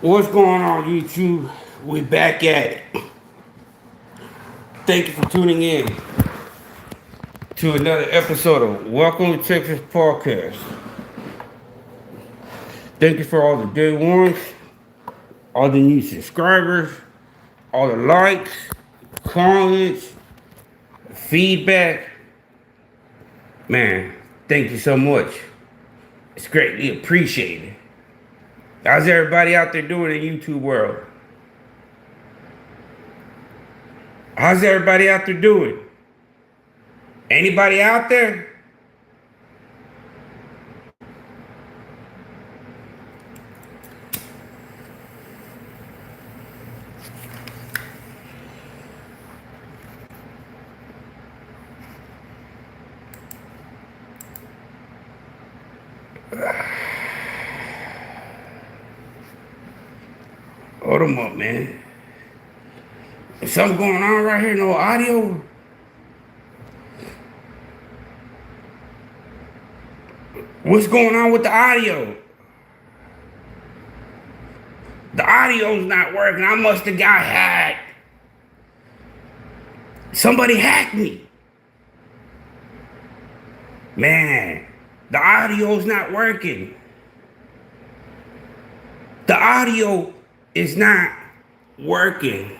What's going on, YouTube? We back at it. Thank you for tuning in to another episode of Welcome to Texas Podcast. Thank you for all the day ones, all the new subscribers, all the likes, comments, feedback. Man, thank you so much. It's greatly appreciated. How's everybody out there doing in the YouTube world? How's everybody out there doing? Anybody out there? Hold them up, man. Is something going on right here? No audio? What's going on with the audio? The audio's not working. I must have got hacked. Somebody hacked me. Man, the audio's not working. The audio is not working.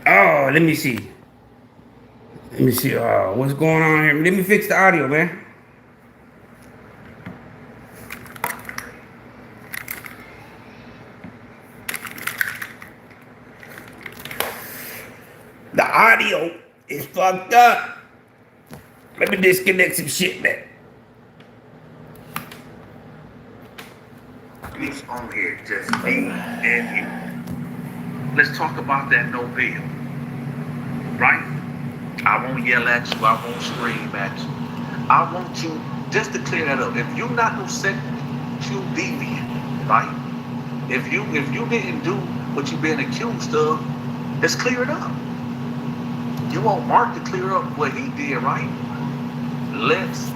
Oh, let me see. What's going on here. Let me fix the audio, man. The audio is fucked up. Let me disconnect some shit, man. It's on here, just me and you. Let's talk about that no bill. Right? I won't yell at you. I won't scream at you. I want you just to clear that up. If you're not no sexual deviant, right? If you didn't do what you've been accused of, let's clear it up. You want Mark to clear up what he did, right? Let's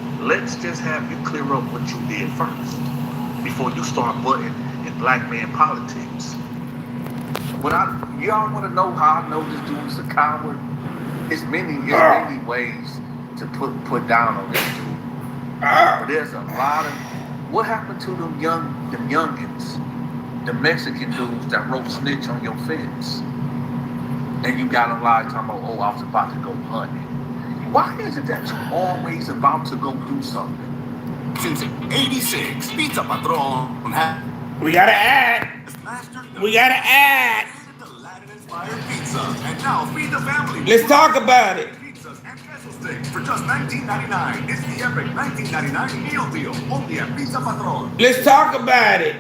just have you clear up what you did first before you start butting in black man politics. Y'all want to know how I know this dude is a coward? It's many ways to put down on this dude. There's a lot of what happened to them youngins, the Mexican dudes that wrote snitch on your fence, and you got them live talking about, oh, I was about to go hunting. Why is it that you're always about to go do something? Since '86, Pizza Patron We gotta add. We gotta add. the Latin-inspired pizza, and now feed the family. Let's talk about it. Pizzas and queso sticks for just $19.99. It's the epic $19.99 meal deal only at Pizza Patron. Let's talk about it.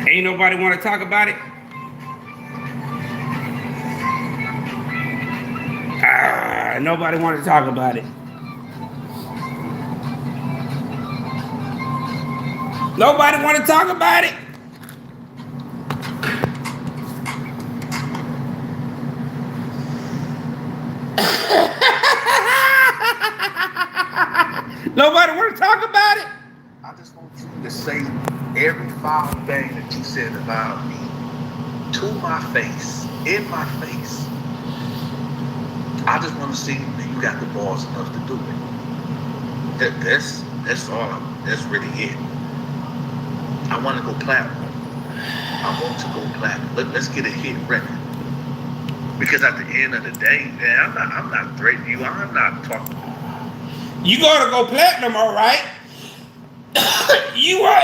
Ain't nobody want to talk about it? Nobody want to talk about it. Nobody want to talk about it? Nobody want to talk about it? I just want you to say every foul thing that you said about me to my face, in my face. I just want to see that you got the balls enough to do it. That's all. That's really it. I want to go platinum. I want to go platinum. Let's get a hit record. Because at the end of the day, man, I'm not threatening you. I'm not talking. You gotta go platinum, all right? You are.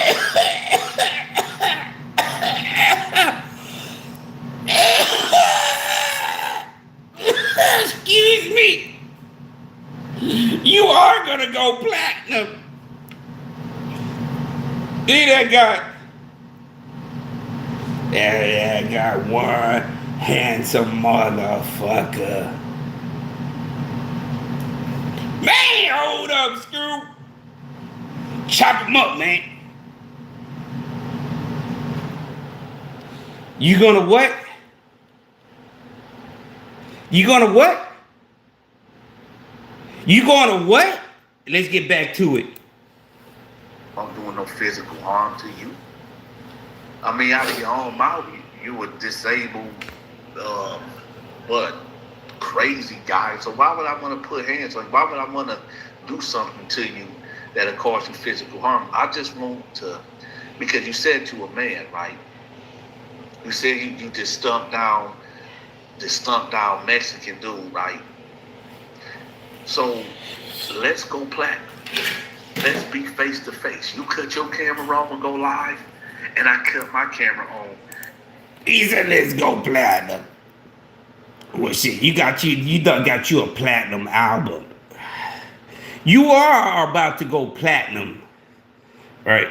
Excuse me. You are gonna go platinum. See that guy? There, I got one handsome motherfucker. Man, hold up, Scoop. Chop him up, man. You gonna what? You gonna what? You gonna what? Let's get back to it. I'm doing no physical harm to you. I mean, out of your own mouth, you were disabled, crazy guy. So why would I want to put hands on you? Why would I want to do something to you that'll cause you physical harm? I just want to, because you said to a man, right? You said you just stumped down Mexican dude, right? So let's go platinum. Let's be face to face. You cut your camera on and go live, and I cut my camera on. He said, let's go platinum. Well, shit, you done got you a platinum album. You are about to go platinum, right?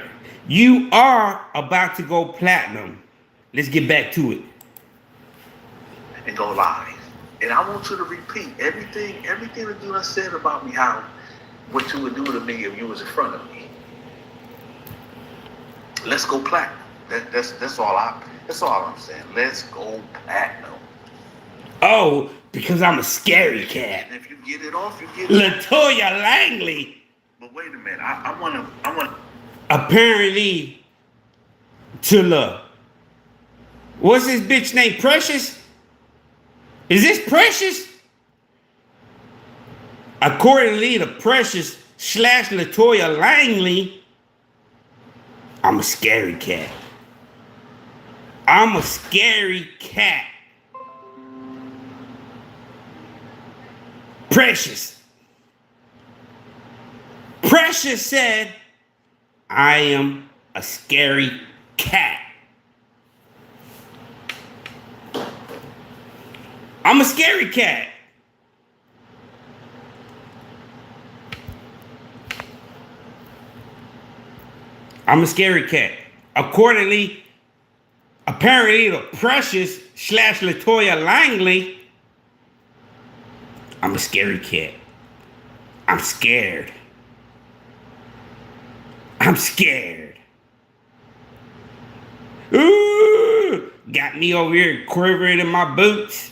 You are about to go platinum. Let's get back to it. And go live. And I want you to repeat everything that you done said about me, what you would do to me if you was in front of me. Let's go platinum. That's all I'm saying. Let's go platinum. Oh, because I'm a scary cat. And if you get it off, you get it off. LaToya Langley. But wait a minute. I wanna Apparently, to what's this bitch name? Precious? Is this Precious? Accordingly to Precious / LaToya Langley, I'm a scary cat. I'm a scary cat. Precious said, I am a scary cat. I'm a scary cat. I'm a scary cat. Apparently to Precious / LaToya Langley, I'm a scary cat. I'm scared. I'm scared. Ooh, got me over here quivering in my boots.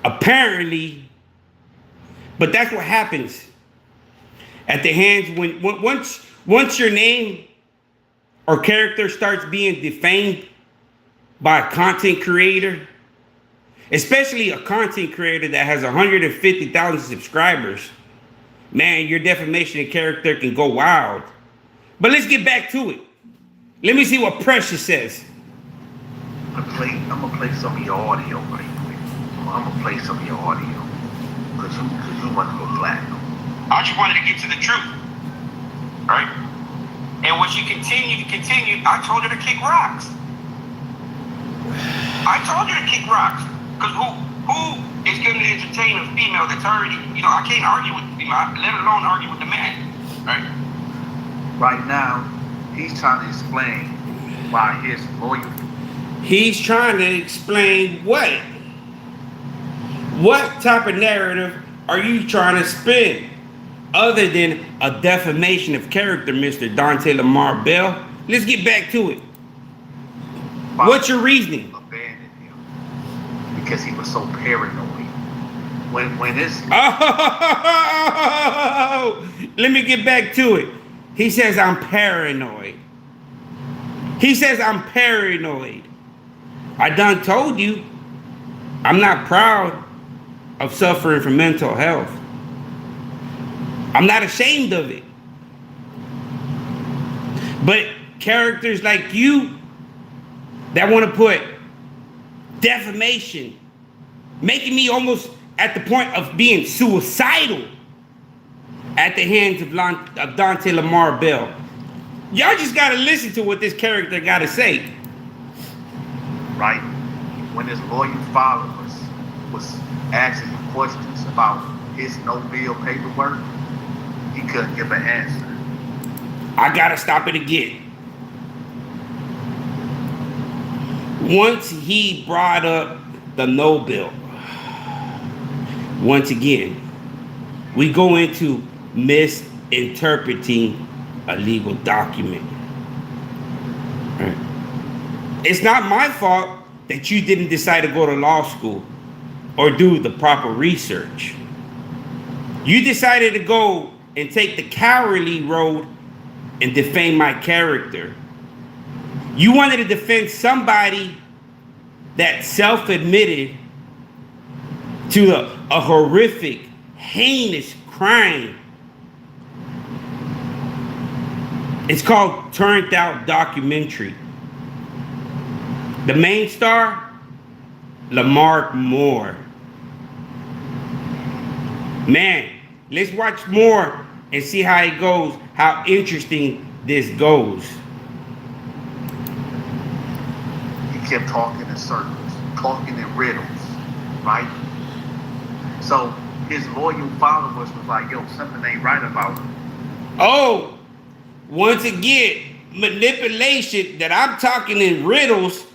Apparently, but that's what happens at the hands when once your name or character starts being defamed by a content creator, especially a content creator that has 150,000 subscribers. Man, your defamation of character can go wild. But let's get back to it. Let me see what Precious says. I'm gonna play some of your audio right quick. I'm gonna play some of your audio. Cause you want to go platinum. I just wanted to get to the truth. Right? And when she continued, I told her to kick rocks. Because who is going to entertain a female that's already, I can't argue with the female, let alone argue with the man. Right? Right now, he's trying to explain why his lawyer. He's trying to explain what? What type of narrative are you trying to spin? Other than a defamation of character, Mr. Dante Lamar Bell. Let's get back to it. What's your reasoning? Abandoned him because he was so paranoid. When it's let me get back to it. He says I'm paranoid. I done told you I'm not proud of suffering from mental health. I'm not ashamed of it. But characters like you that want to put defamation, making me almost at the point of being suicidal at the hands of Dante Lamar Bell. Y'all just got to listen to what this character got to say. Right? When his lawyer father was asking him questions about his no-bill paperwork, he couldn't give an answer. I gotta stop it again. Once he brought up the no bill, once again, we go into misinterpreting a legal document. Right? It's not my fault that you didn't decide to go to law school or do the proper research. You decided to go and take the cowardly road and defame my character. You wanted to defend somebody that self-admitted to a horrific, heinous crime. It's called Turned Out Documentary. The main star, Lamar Moore. Man, let's watch more and see how it goes, how interesting this goes. He kept talking in circles, talking in riddles, right? So his loyal followers was like, yo, something ain't right about him. Oh, once again, manipulation that I'm talking in riddles.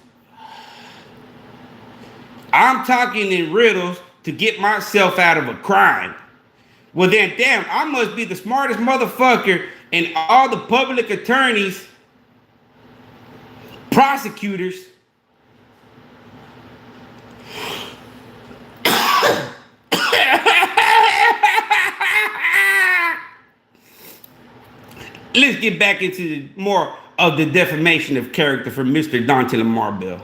I'm talking in riddles to get myself out of a crime. Well then, damn, I must be the smartest motherfucker, and all the public attorneys, prosecutors, let's get back into more of the defamation of character for Mr. Dante Lamar Bell.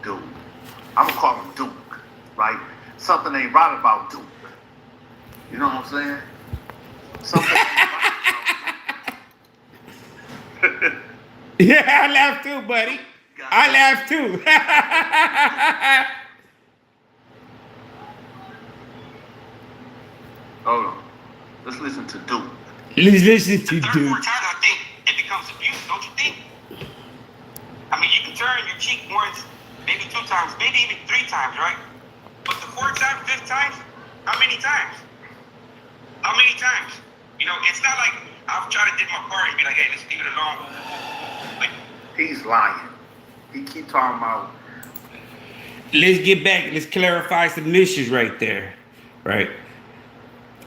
Dude. I'm gonna call him Duke, right? Something ain't right about Duke. You know what I'm saying? Something ain't right about Duke. Yeah, I laughed too, buddy. I laughed too. Hold on. Let's listen to Duke. Let's listen to Third, Duke. fourth time, I think it becomes abuse, don't you think? I mean, you can turn your cheek once, maybe 2 times, maybe even 3 times, right? But the 4th time, 5th time, how many times? How many times? You know, it's not like I'll try to dip my part and be like, hey, let's leave it alone. Like, He's lying. He keep talking about. Let's get back. Let's clarify some issues right there. Right.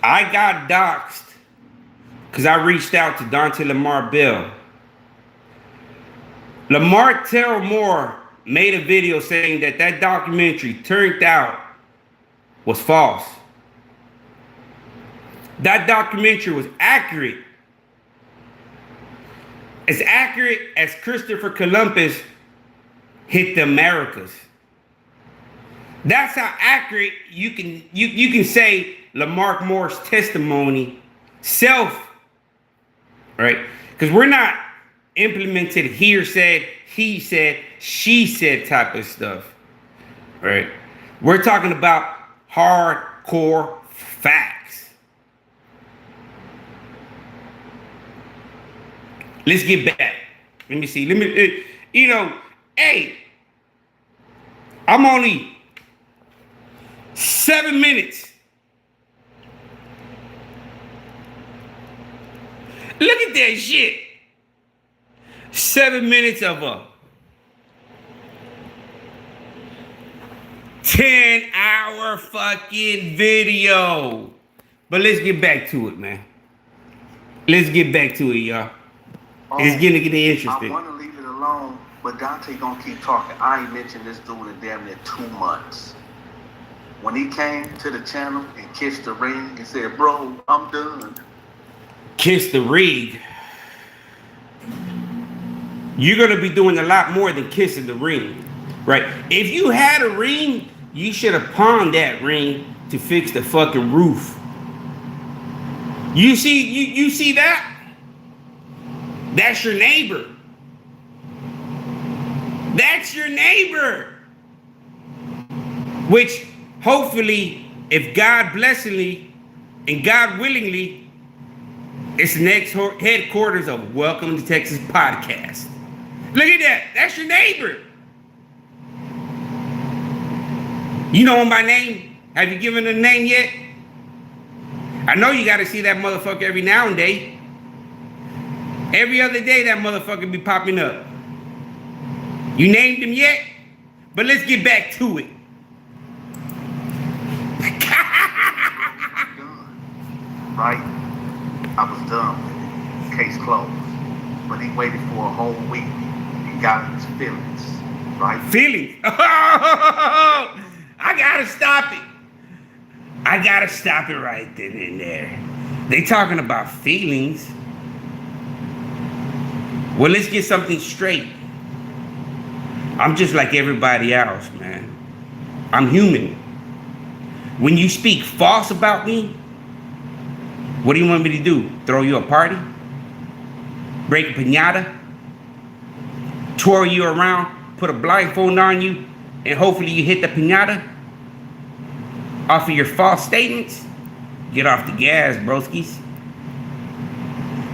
I got doxxed because I reached out to Dante Lamar Bell. Lamar Moore made a video saying that that documentary Turned Out was false. That documentary was accurate. As accurate as Christopher Columbus hit the Americas. That's how accurate you can say Lamar Moore's testimony right? Because we're not implemented hearsay, he said, she said type of stuff, right? We're talking about hardcore facts. Let's get back. Let me see. Hey, I'm only 7 minutes. Look at that shit. 7 minutes of a 10-hour fucking video. But let's get back to it, man. Let's get back to it, y'all. It's gonna get interesting. I want to leave it alone, but Dante gonna keep talking. I ain't mentioned this dude in damn near 2 months. When he came to the channel and kissed the ring and said, bro, I'm done. Kiss the ring. You're gonna be doing a lot more than kissing the ring, right? If you had a ring, you should have pawned that ring to fix the fucking roof. You see that? That's your neighbor. That's your neighbor. Which hopefully, if God blessingly and God willingly, it's the next headquarters of Welcome to Texas podcast. Look at that. That's your neighbor. You know him by name? Have you given him a name yet? I know you got to see that motherfucker every now and then. Every other day that motherfucker be popping up. You named him yet? But let's get back to it. right? I was done with it. Case closed. But he waited for a whole week. He got his feelings, right? Feelings. I gotta stop it. I gotta stop it right then and there. They talking about feelings. Well, let's get something straight. I'm just like everybody else, man. I'm human. When you speak false about me, what do you want me to do? Throw you a party? Break a piñata? Twirl you around? Put a blindfold on you? And hopefully you hit the piñata? Off of your false statements? Get off the gas, broskies.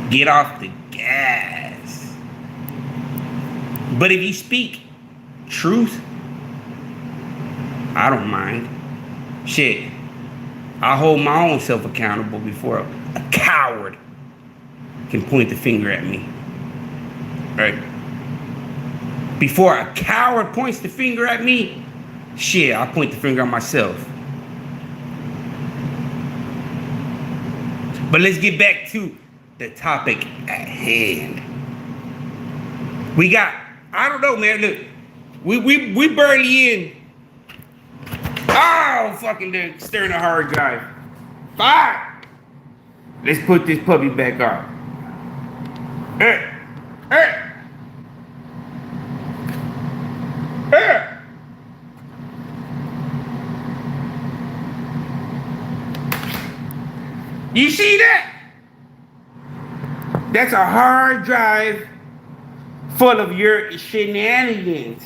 Get off the gas. But if you speak truth, I don't mind. Shit, I hold my own self accountable before a coward can point the finger at me. Right? Before a coward points the finger at me, shit, I'll point the finger at myself. But let's get back to the topic at hand. We got, I don't know, man. Look, we barely in. Oh, fucking they're stirring a hard drive. 5. Let's put this puppy back on. Hey. You see that? That's a hard drive full of your shenanigans.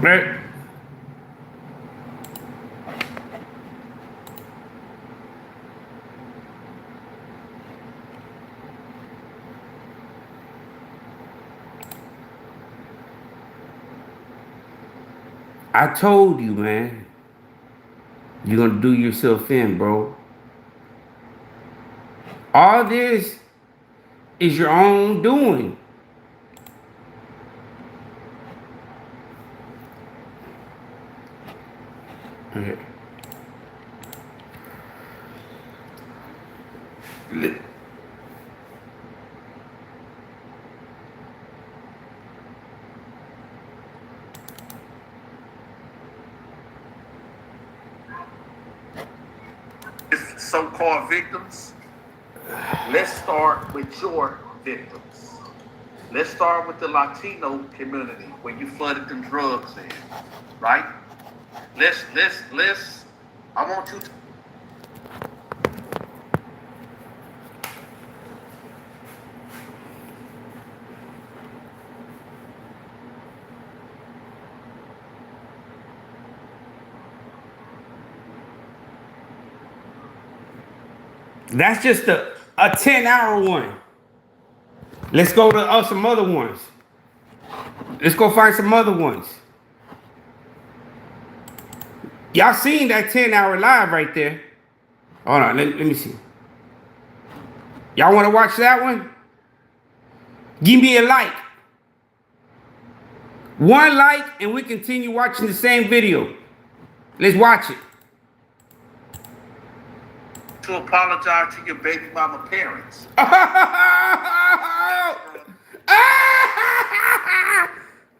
Right? I told you, man. You're gonna do yourself in, bro. All this is your own doing. Okay. So-called victims, let's start with your victims. Let's start with the Latino community where you flooded them drugs in, right? Let's, I want you to. That's just a 10-hour one. Let's go to some other ones. Let's go find some other ones. Y'all seen that 10-hour live right there? Hold on, let me see. Y'all want to watch that one? Give me a like. 1 like and we continue watching the same video. Let's watch it. To apologize to your baby mama parents.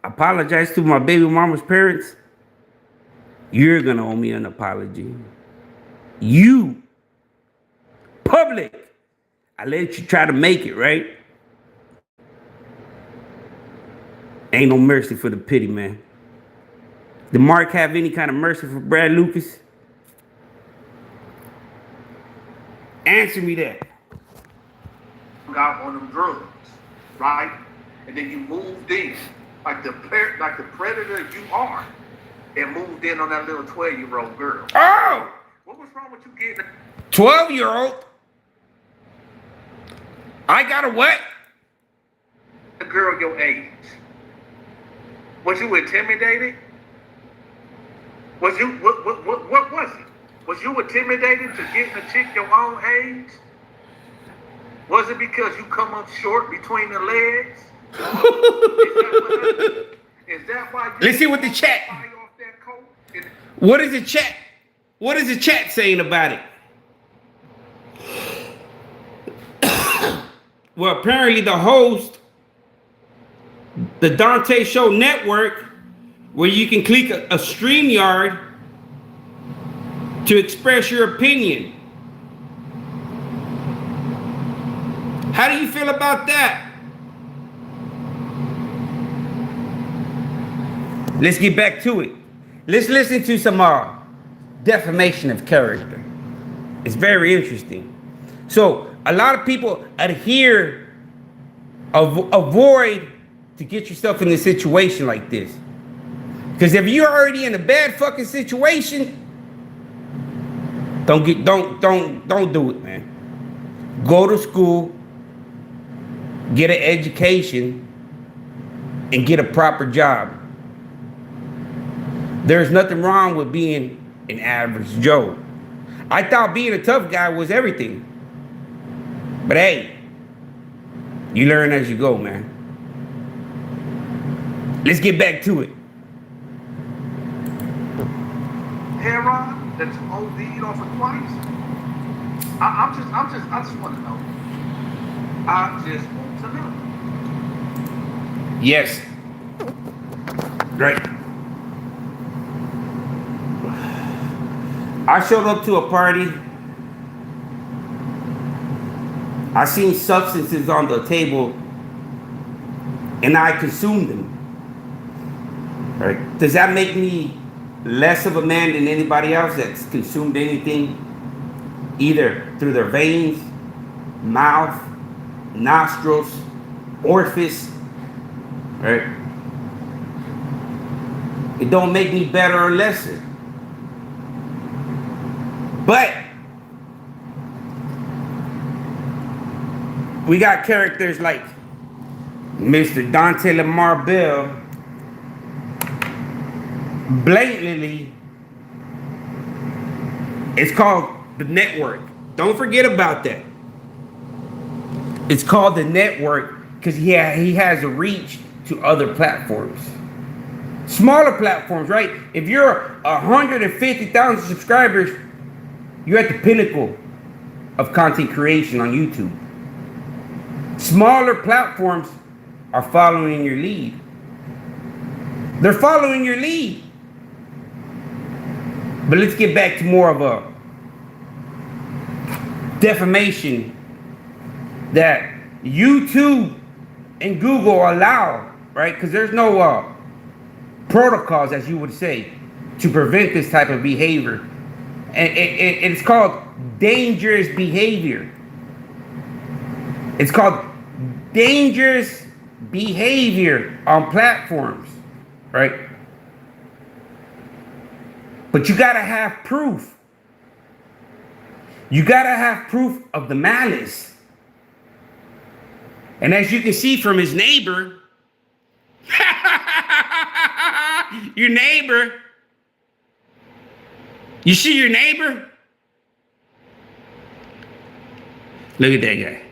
Apologize to my baby mama's parents. You're gonna owe me an apology. You, public. I let you try to make it, right? Ain't no mercy for the pity, man. Did Mark have any kind of mercy for Brad Lucas? Answer me that. Got on them drugs, right? And then you moved in like the predator you are, and moved in on that little 12-year-old girl. Oh! What was wrong with you getting 12-year-old? I got a what? a girl your age? Was you intimidated? Was you what was it? Was you intimidated to getting a chick your own age? Was it because you come up short between the legs? Is that why you Let's see what the chat. fire off that coat? What is the chat? What is the chat saying about it? Well, apparently the host, the Dante Show Network, where you can click a StreamYard to express your opinion. How do you feel about that? Let's get back to it. Let's listen to some defamation of character. It's very interesting. So a lot of people avoid to get yourself in a situation like this. Because if you're already in a bad fucking situation, don't do it, man. Go to school, get an education, and get a proper job. There's nothing wrong with being an average Joe. I thought being a tough guy was everything. But hey, you learn as you go, man. Let's get back to it. Heron that's OD'd off of twice. I just want to know. I just want to know. Yes. Right. I showed up to a party. I seen substances on the table and I consumed them. Right? Does that make me less of a man than anybody else that's consumed anything either through their veins, mouth, nostrils, orifice? Right? It don't make me better or lesser. But we got characters like Mr. Dante Lamar Bell blatantly. It's called the network. Don't forget about that. It's called the network because he has a reach to other platforms. Smaller platforms, right? If you're 150,000 subscribers, you're at the pinnacle of content creation on YouTube. Smaller platforms are following your lead. They're following your lead. But let's get back to more of a defamation that YouTube and Google allow, right? Because there's no protocols, as you would say, to prevent this type of behavior. And it's called dangerous behavior. It's called dangerous behavior on platforms, right? But you gotta have proof. You gotta have proof of the malice. And as you can see from his neighbor, your neighbor, you see your neighbor? Look at that guy.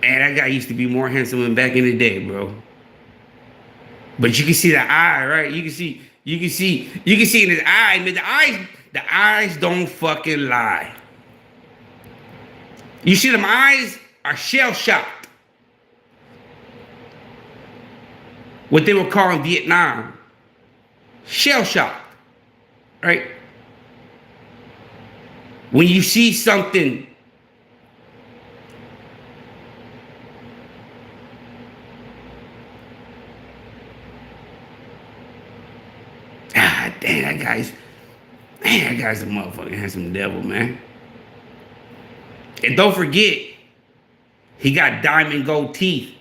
Man, that guy used to be more handsome than back in the day, bro. But you can see the eye, right? You can see in his eye, man, the eyes don't fucking lie. You see them eyes are shell-shocked. What they would call in Vietnam, shell-shocked. Right? When you see something damn, that guy's a motherfucking handsome devil, man. And don't forget, he got diamond gold teeth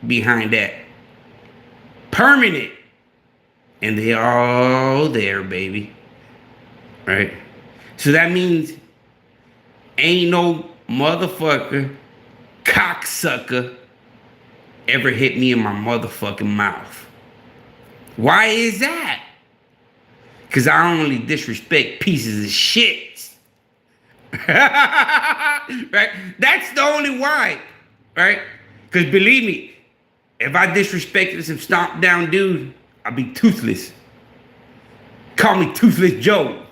behind that. Permanent. And they all there, baby. Right? So that means ain't no motherfucker, cocksucker ever hit me in my motherfucking mouth. Why is that? Because I only disrespect pieces of shit. Right? That's the only why. Right? Because believe me, If I disrespected some stomp down dude, I'd be toothless. Call me Toothless Joe.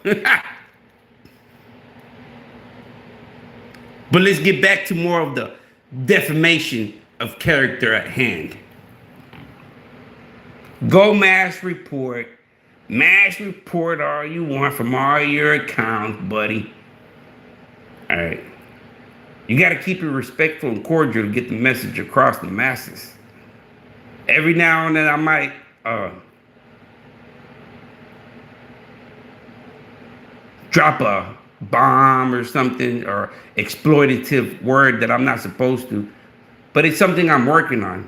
But let's get back to more of the defamation of character at hand. Go mass report. Mass report all you want from all your accounts, buddy. All right. You got to keep it respectful and cordial to get the message across the masses. Every now and then I might drop a bomb or something, or exploitative word that I'm not supposed to, but it's something I'm working on.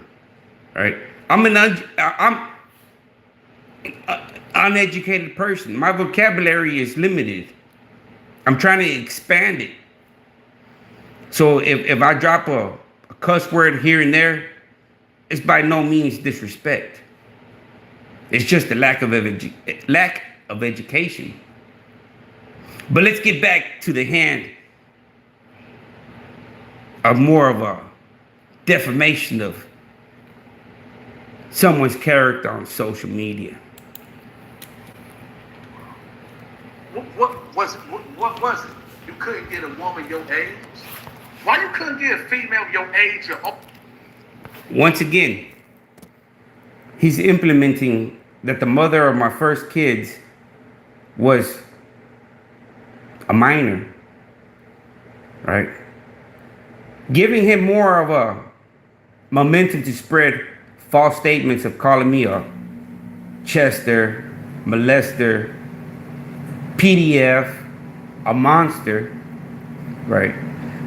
Right? I'm uneducated person. My vocabulary is limited. I'm trying to expand it. So if I drop a cuss word here and there, it's by no means disrespect. It's just a lack of education. But let's get back to the hand of more of a defamation of someone's character on social media. What was it? What was it? You couldn't get a woman your age? Why you couldn't get a female your age? Once again, he's implementing that the mother of my first kids was a minor, right? Giving him more of a momentum to spread false statements of calling me a Chester, molester, PDF, a monster, right?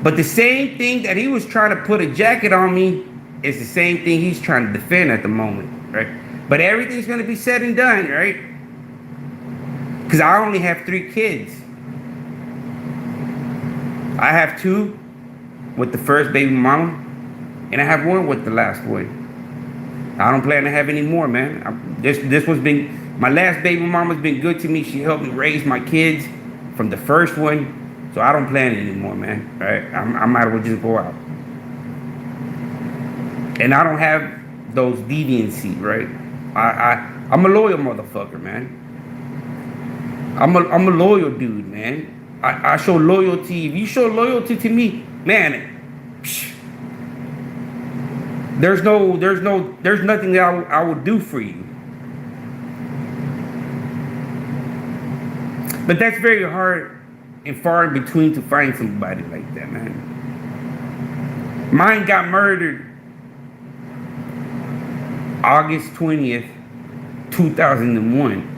But the same thing that he was trying to put a jacket on me is the same thing he's trying to defend at the moment, right? But everything's going to be said and done, right? Because I only have 3 kids. I have 2 with the first baby mama, and I have 1 with the last one. I don't plan to have any more, man. This was been, my last baby mama's been good to me. She helped me raise my kids from the first one, so I don't plan it anymore, man. Right? I might as well just go out. And I don't have those deviancy, right? I'm a loyal motherfucker, man. I'm a loyal dude, man. I show loyalty. If you show loyalty to me, man, there's nothing that I would do for you. But that's very hard and far in between to find somebody like that, man. Mine got murdered August 20th, 2001.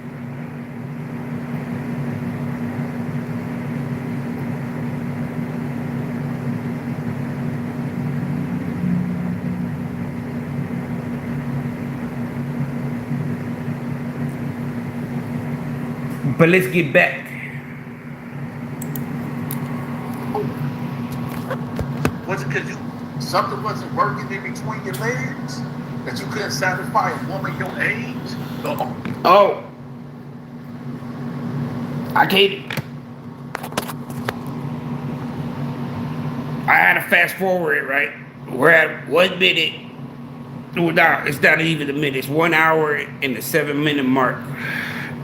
But let's get back. Was it because something wasn't working in between your legs? That you couldn't satisfy a woman your age? Oh. I can't. I had to fast forward, right? We're at 1 minute. No, it's not even a minute. It's 1 hour and the 7-minute mark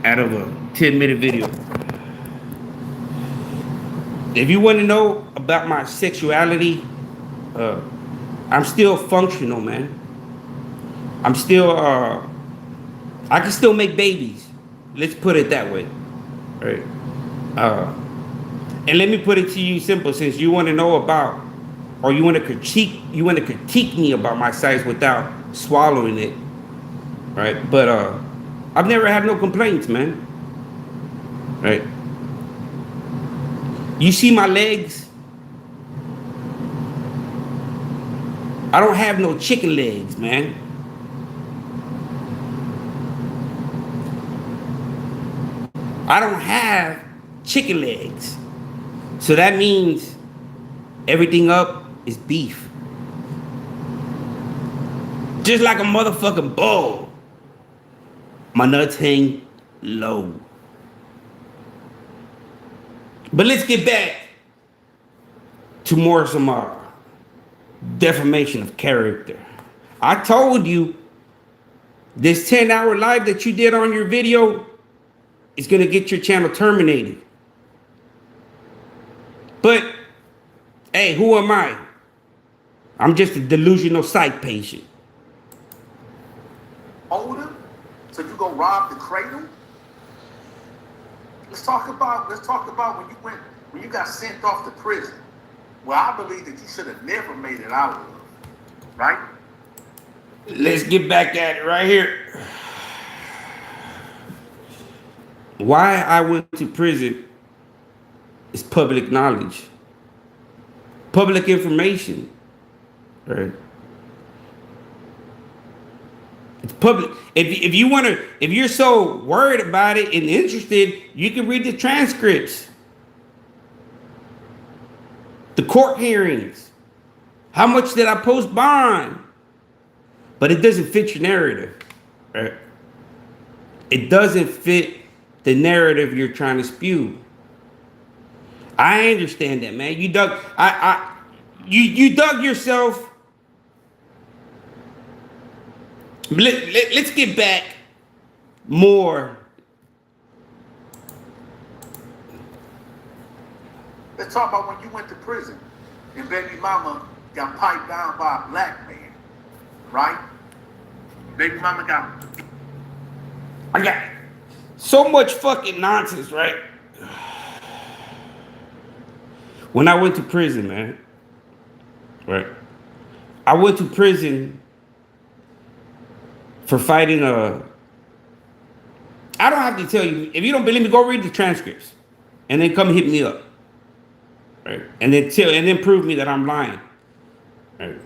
out of a 10-minute video. If you want to know about my sexuality, I'm still functional, man. I'm still, I can still make babies. Let's put it that way, right? And let me put it to you simple, since you want to know about, or you want to critique me about my size without swallowing it, right? But I've never had no complaints, man. Right? You see my legs? I don't have no chicken legs, man. I don't have chicken legs. So that means everything up is beef. Just like a motherfucking bull. My nuts hang low. But let's get back to more some defamation of character. I told you this 10-hour live that you did on your video is gonna get your channel terminated. But hey, who am I? I'm just a delusional psych patient. Older, so you go rob the cradle. Let's talk about when you got sent off to prison. Well, I believe that you should have never made it out of, right? Let's get back at it right here. Why I went to prison is public knowledge, public information, right? It's public. If you want to, if you're so worried about it and interested, you can read the transcripts, the court hearings. How much did I post bond? But it doesn't fit your narrative, right? It doesn't fit the narrative you're trying to spew. I understand that, man. You dug, you dug yourself. Let's get back more. Let's talk about when you went to prison and baby mama got piped down by a black man, right? Baby mama got. I got so much fucking nonsense, right? When I went to prison, man, right? I went to prison for fighting a. I don't have to tell you. If you don't believe me, go read the transcripts, and then come hit me up, right? And then prove me that I'm lying, right?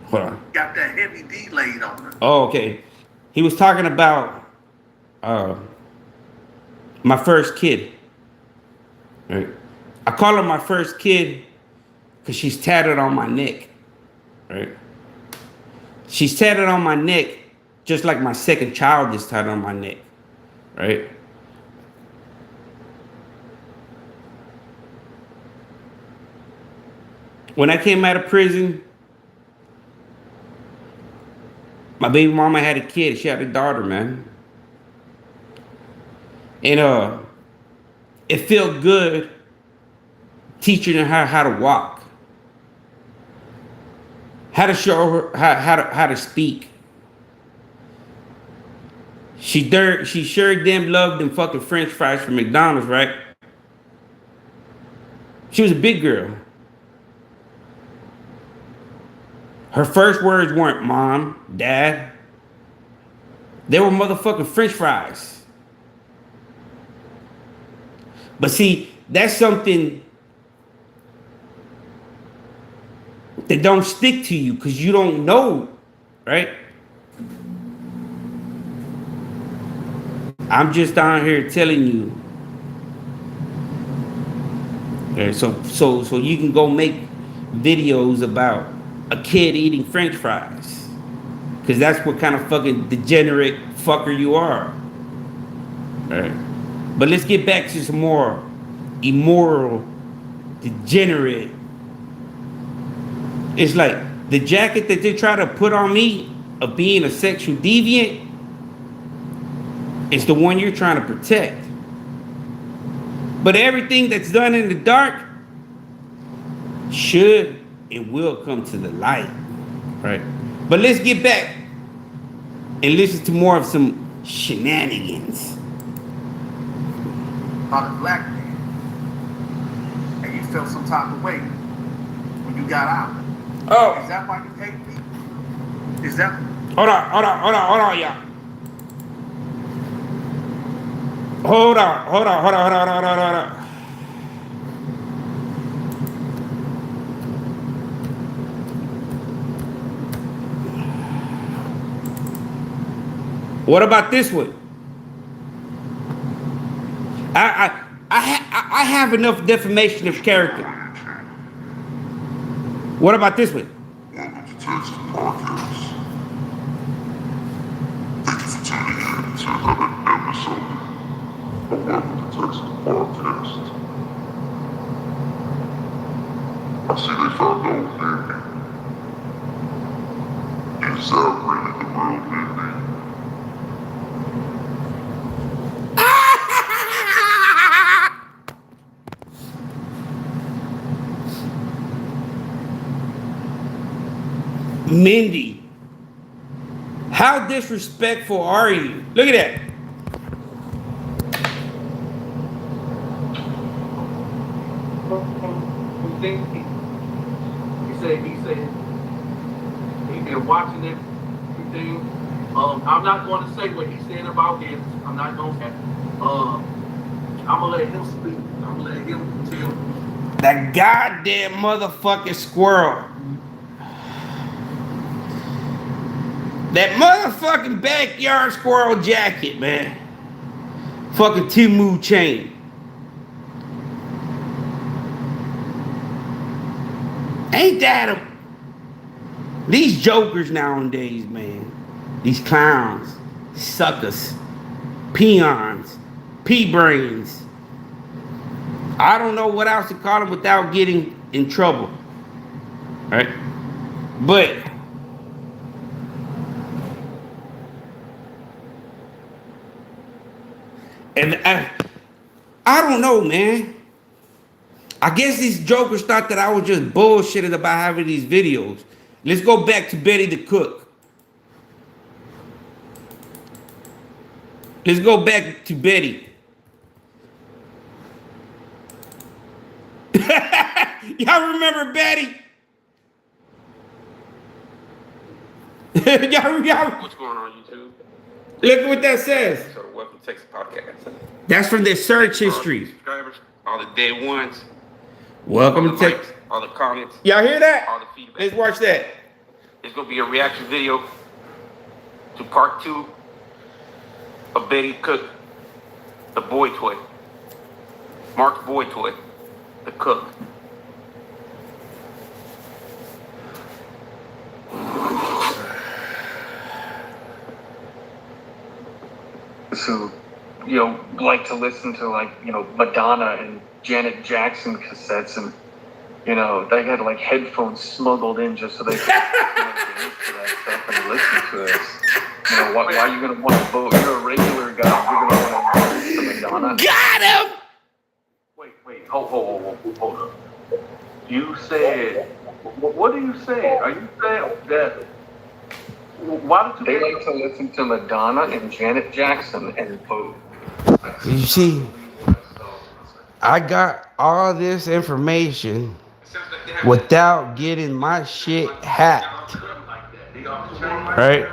Hold on. Got that heavy D laid on her. Oh, okay. He was talking about my first kid. Right? I call her my first kid because she's tatted on my neck. Right? She's tatted on my neck just like my second child is tatted on my neck. Right? When I came out of prison, my baby mama had a kid. She had a daughter, man. And it felt good teaching her how to walk, how to show her how to speak. She sure damn loved them fucking French fries from McDonald's, right? She was a big girl. Her first words weren't mom, dad. They were motherfucking French fries. But see, that's something that don't stick to you because you don't know, right? I'm just down here telling you. Okay, so you can go make videos about a kid eating French fries, because that's what kind of fucking degenerate fucker you are. All right, but let's get back to some more immoral, degenerate. It's like the jacket that they try to put on me of being a sexual deviant is the one you're trying to protect. But everything that's done in the dark should and will come to the light, right? But let's get back and listen to more of some shenanigans. About a black man, and you felt some type of way when you got out. Oh, Is that why you hate me? Is that? hold on, y'all. Hold on. What about this one? I have enough defamation of character. What about this one? Welcome to Texas Podcast. Thank you for tuning in to another episode of Welcome to Texas Podcast. I see they found old Mindy. Is that really the real Mindy? Mindy, how disrespectful are you? Look at that. He said he been watching everything. I'm not going to say what he said about his. I'm not going to. I'm gonna let him speak. I'm gonna let him tell. That goddamn motherfucking squirrel. That motherfucking backyard squirrel jacket, man. Fucking Timu chain. Ain't that a... These jokers nowadays, man. These clowns, suckers, peons, pea-brains. I don't know what else to call them without getting in trouble. Right? But... And I don't know, man. I guess these jokers thought that I was just bullshitting about having these videos. Let's go back to Betty the Cook. Let's go back to Betty. Y'all remember Betty? y'all. What's going on YouTube? Look at what that says. So welcome to Texas Podcast. That's from their search history. Subscribers, all the day ones, Welcome all to the Texas. likes, all the comments, Y'all hear that? all the feedback. Let's watch that. It's gonna be a reaction video to part 2 of Betty Cook, the boy toy. Mark's boy toy, the cook. Who, like to listen to Madonna and Janet Jackson cassettes, and they had like headphones smuggled in just so they could dance to that stuff and listen to this. Why are you gonna want to vote? You're a regular guy. You're gonna want to listen to Madonna. Got him! Wait, hold up. You said, what are you saying? Are you saying that? Why did you? They like to listen to Madonna and Janet Jackson and vote. You see, I got all this information without getting my shit hacked. Right?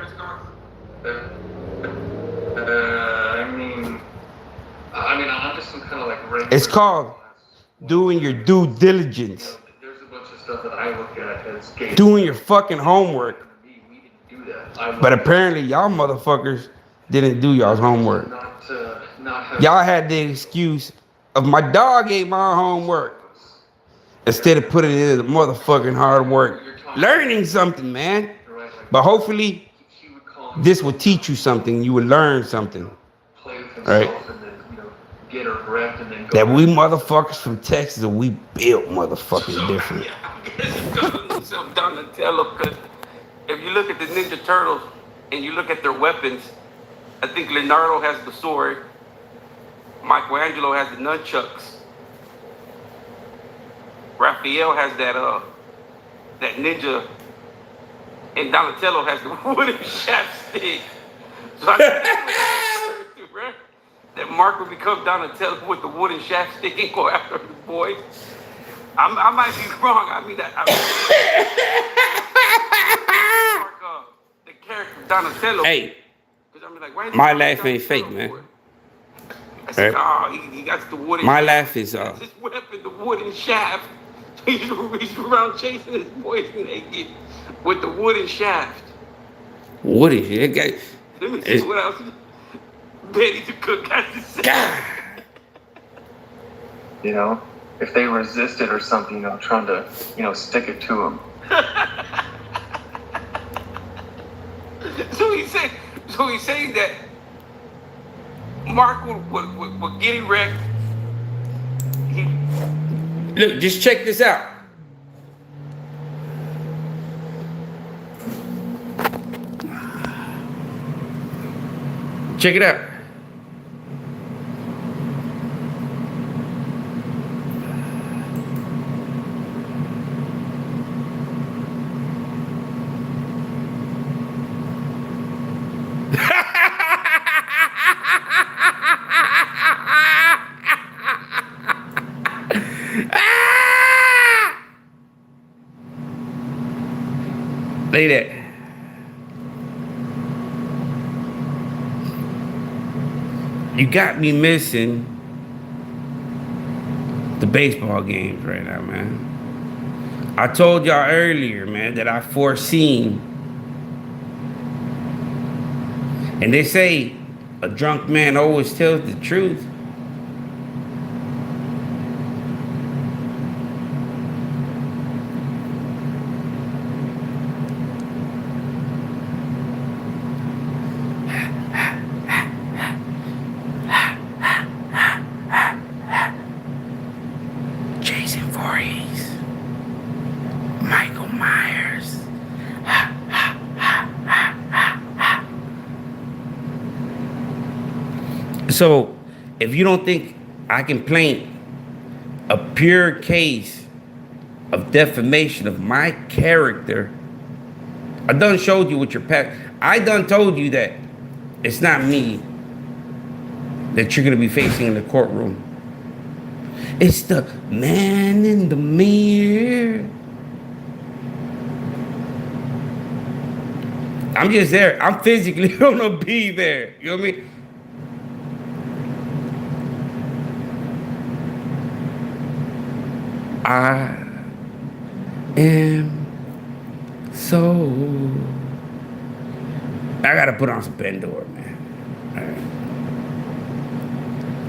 I'm just some kind of like regular. It's called doing your due diligence. There's a bunch of stuff that I look at as gay. Doing your fucking homework. We didn't do that. But apparently y'all motherfuckers didn't do y'all's homework. Y'all had the excuse of my dog ate my homework. Instead of putting in the motherfucking hard work. Learning something, man. But hopefully this will teach you something. You will learn something. Right? That we motherfuckers from Texas, we built motherfucking different. Donatello, because if you look at the Ninja Turtles and you look at their weapons, I think Leonardo has the sword, Michelangelo has the nunchucks, Raphael has that ninja, and Donatello has the wooden shaft stick. So I think that Mark will become Donatello with the wooden shaft stick and go after the boys. I might be wrong. Mark, the character Donatello. Hey, Like, my laugh ain't fake, man. I said, he got the wooden. My laugh is his weapon, the wooden shaft. He's around chasing his boys naked with the wooden shaft. What is it? Let me see what else Betty the Cook got to say. God. If they resisted or something, trying to, stick it to them. So he's saying that Mark would get erect. Look, just check this out. Check it out. Look at that. You got me missing the baseball games right now, man. I told y'all earlier, man, that I foreseen. And they say a drunk man always tells the truth. Jason Voorhees, Michael Myers. So, if you don't think I can paint a pure case of defamation of my character, I done showed you what your past. I done told you that it's not me that you're gonna be facing in the courtroom. It's the man in the mirror. I'm just there. I'm physically gonna be there. You know what I mean? I am so. I gotta put on some Pandora, man. All right.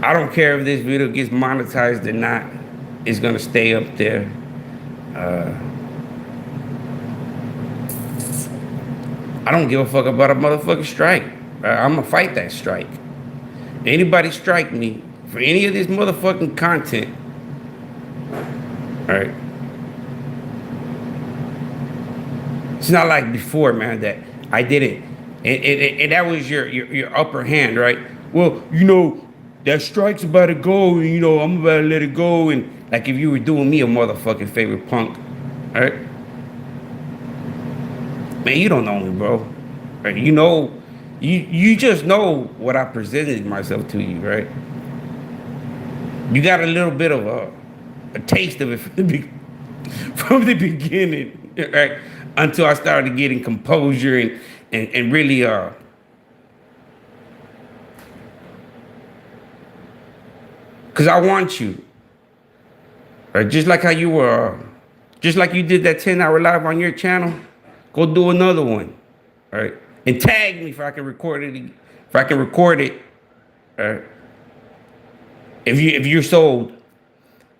I don't care if this video gets monetized or not. It's gonna stay up there. I don't give a fuck about a motherfucking strike. I'm gonna fight that strike. Anybody strike me for any of this motherfucking content, all right? It's not like before, man, that I did it. And that was your upper hand, right? Well, you know, that strike's about to go, and you know, I'm about to let it go. And like if you were doing me a motherfucking favor, punk, all right? Man, you don't know me, bro. Right? You know, you just know what I presented myself to you, right? You got a little bit of a taste of it from the beginning, right? Until I started getting composure and really because I want you, right? Just like how you were, just like you did that 10-hour live on your channel, go do another one, right? And tag me if I can record it. If I can record it, right? If you're sold,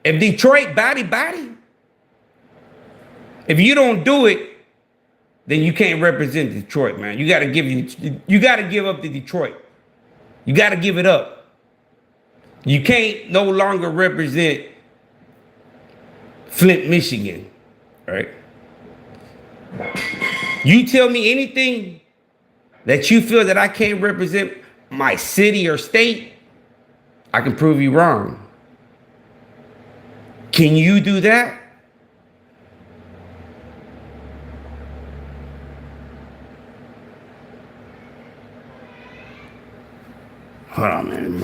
if Detroit body, if you don't do it, then you can't represent Detroit, man. You gotta give up to Detroit. You gotta give it up. You can't no longer represent Flint, Michigan, right? You tell me anything that you feel that I can't represent my city or state, I can prove you wrong. Can you do that? Hold on, man.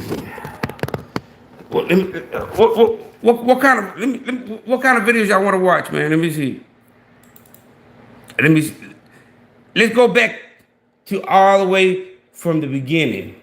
What kind of videos y'all want to watch, man? Let me see. Let's go back to all the way from the beginning.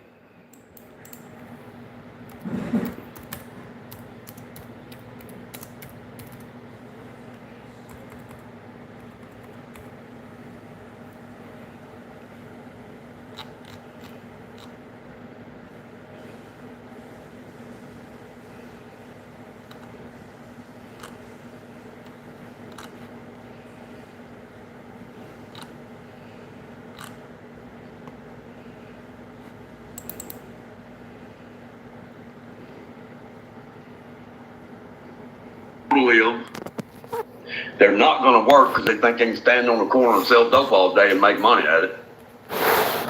Live. They're not going to work because they think they can stand on the corner and sell dope all day and make money at it.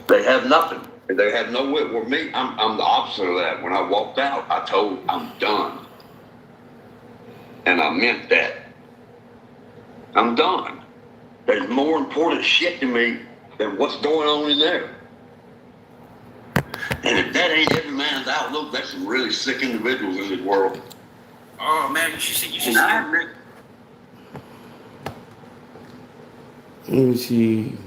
They have nothing. And they had no wit. With me, I'm the opposite of that. When I walked out, I told I'm done. And I meant that. I'm done. There's more important shit to me than what's going on in there. And if that ain't every man's outlook, that's some really sick individuals in this world. Oh man, you should see. And I admit, Let me see.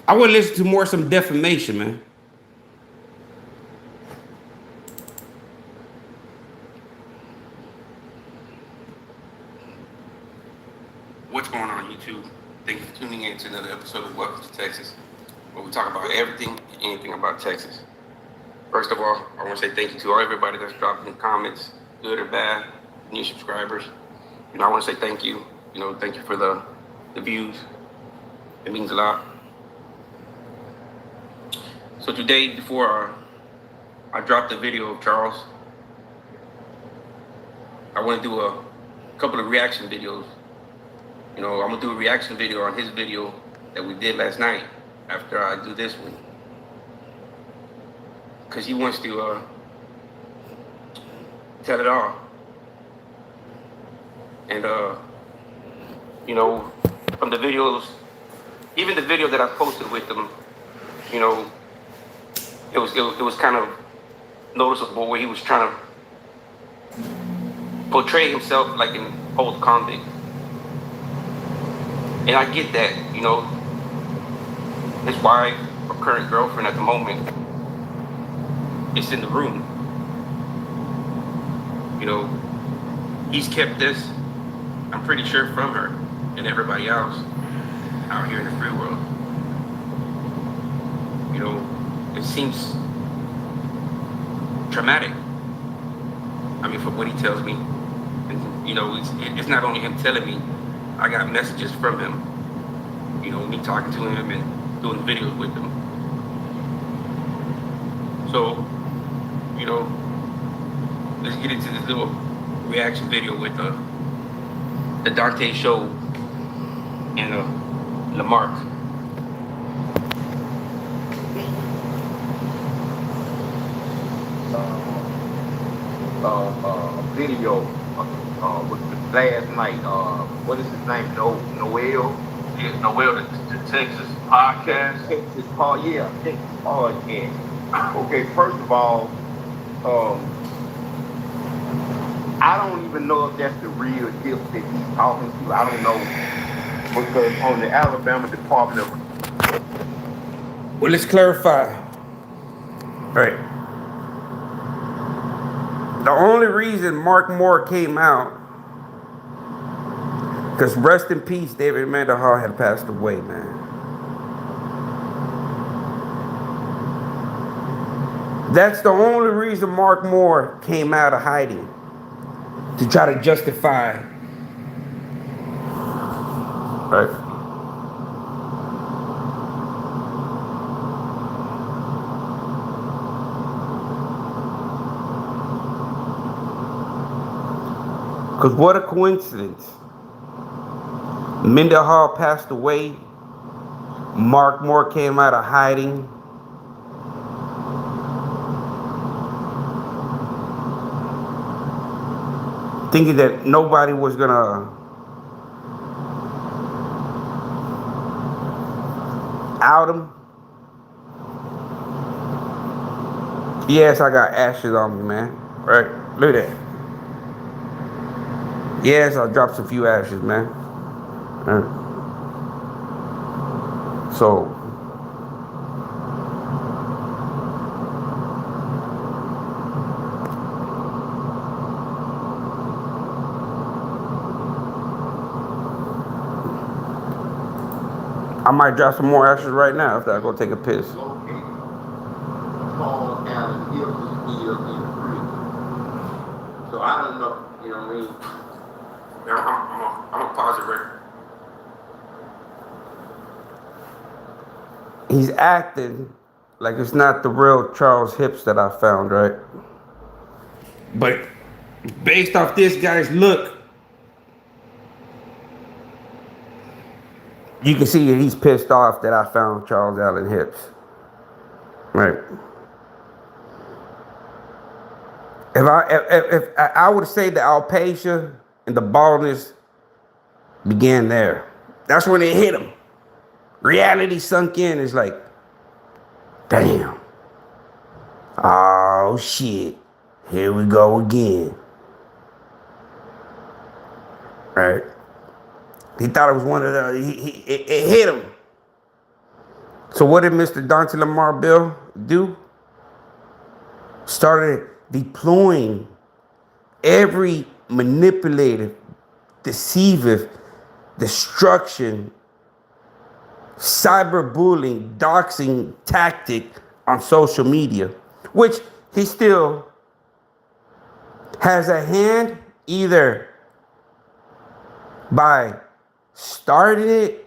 I would listen to more some defamation, man. What's going on YouTube? Thank you for tuning in to another episode of Welcome to Texas, where we talk about everything and anything about Texas. First of all, I want to say thank you to everybody that's dropping comments, good or bad, new subscribers. I want to say thank you. Thank you for the views. It means a lot. So today, before I drop the video of Charles, I want to do a couple of reaction videos. I'm gonna do a reaction video on his video that we did last night after I do this one, because he wants to tell it all. And from the videos, even the video that I posted with him, it was kind of noticeable where he was trying to portray himself like an old convict. And I get that, his wife or current girlfriend at the moment is in the room. He's kept this, I'm pretty sure, from her and everybody else out here in the free world. It seems traumatic. From what he tells me. And, it's not only him telling me, I got messages from him, me talking to him and doing videos with him. So, let's get into this little reaction video with the Dante Show and Lamarck. Video with last night. What is his name? Noel. Yeah, Noel, the Texas podcast. Texas podcast. Okay, first of all, I don't even know if that's the real Dip that he's talking to. I don't know, because on the Alabama Department of... Well, let's clarify. Right. The only reason Mark Moore came out, because rest in peace, David Mendenhall had passed away, man. That's the only reason Mark Moore came out of hiding, to try to justify. Right. Because what a coincidence. Mendenhall passed away. Mark Moore came out of hiding. Thinking that nobody was gonna out him. Yes, I got ashes on me, man. Right? Look at that. Yes, I dropped a few ashes, man. So, I might drop some more ashes right now after I go take a piss. Paul Allen Hill is still in prison. So I don't know, you know what I mean? I'm gonna pause it right. He's acting like it's not the real Charles Hips that I found, right? But based off this guy's look, you can see that he's pissed off that I found Charles Allen Hips. Right. If I would say the alopecia and the baldness began there. That's when it hit him. Reality sunk in. It's like, damn. Oh shit. Here we go again. Right. He thought it was one of the. It hit him. So what did Mr. Dante Lamar Bill do? Started deploying every manipulative, deceive, destruction, cyberbullying, doxing tactic on social media, which he still has a hand either by starting it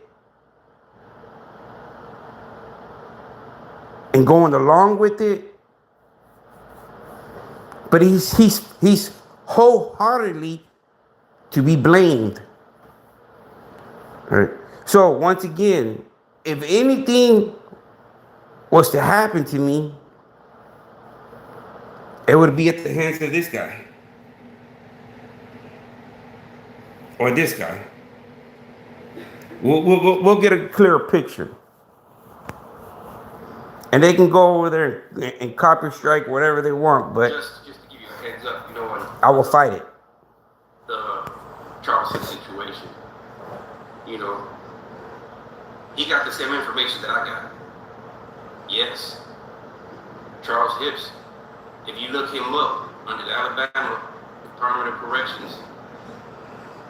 and going along with it, but he's wholeheartedly to be blamed. All right. So once again, if anything was to happen to me, it would be at the hands of this guy or this guy. We'll get a clearer picture. And they can go over there and copy strike whatever they want, but Just to give you a heads up, you know what? I will fight it. The Charleston situation, you know, he got the same information that I got. Yes, Charles Hips, if you look him up under the Alabama Department of Corrections,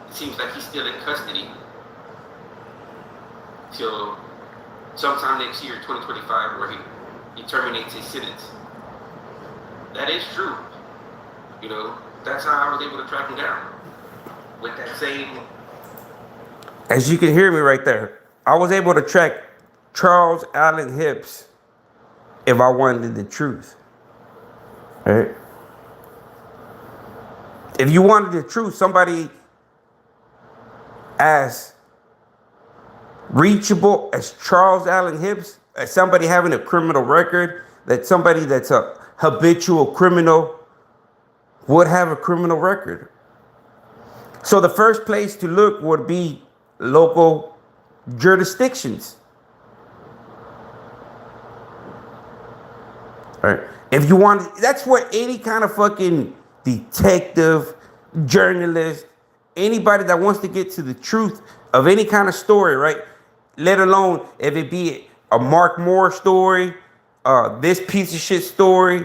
it seems like he's still in custody till sometime next year, 2025, where he terminates his sentence. That is true. You know, that's how I was able to track him down. With that same... As you can hear me right there, I was able to track Charles Allen Hips if I wanted the truth. All right? If you wanted the truth, somebody as reachable as Charles Allen Hips, as somebody having a criminal record, that somebody that's a habitual criminal would have a criminal record. So the first place to look would be local jurisdictions. All right. If you want, that's what any kind of fucking detective, journalist, anybody that wants to get to the truth of any kind of story, right? Let alone if it be a Mark Moore story, this piece of shit story,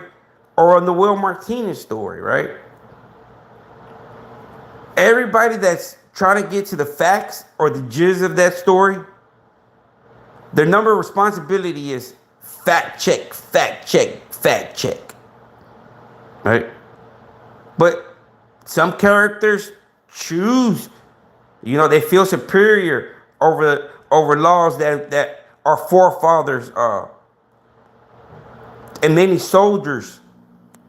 or on the Will Martinez story, right? Everybody that's trying to get to the facts or the jizz of that story, their number of responsibility is fact check, fact check, fact check. Right? But some characters choose, you know, they feel superior over laws that our forefathers and many soldiers,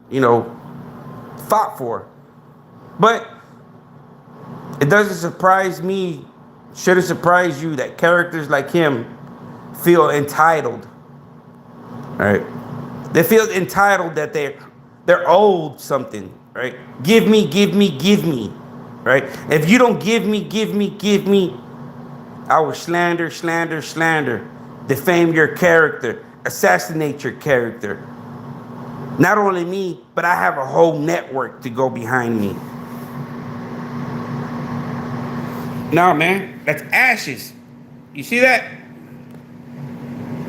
you know, fought for. But it doesn't surprise me, shouldn't surprise you that characters like him feel entitled. Right? They feel entitled that they're owed something, right? Give me, right? If you don't give me, I will slander, defame your character, assassinate your character. Not only me, but I have a whole network to go behind me. No, man, that's ashes. You see that?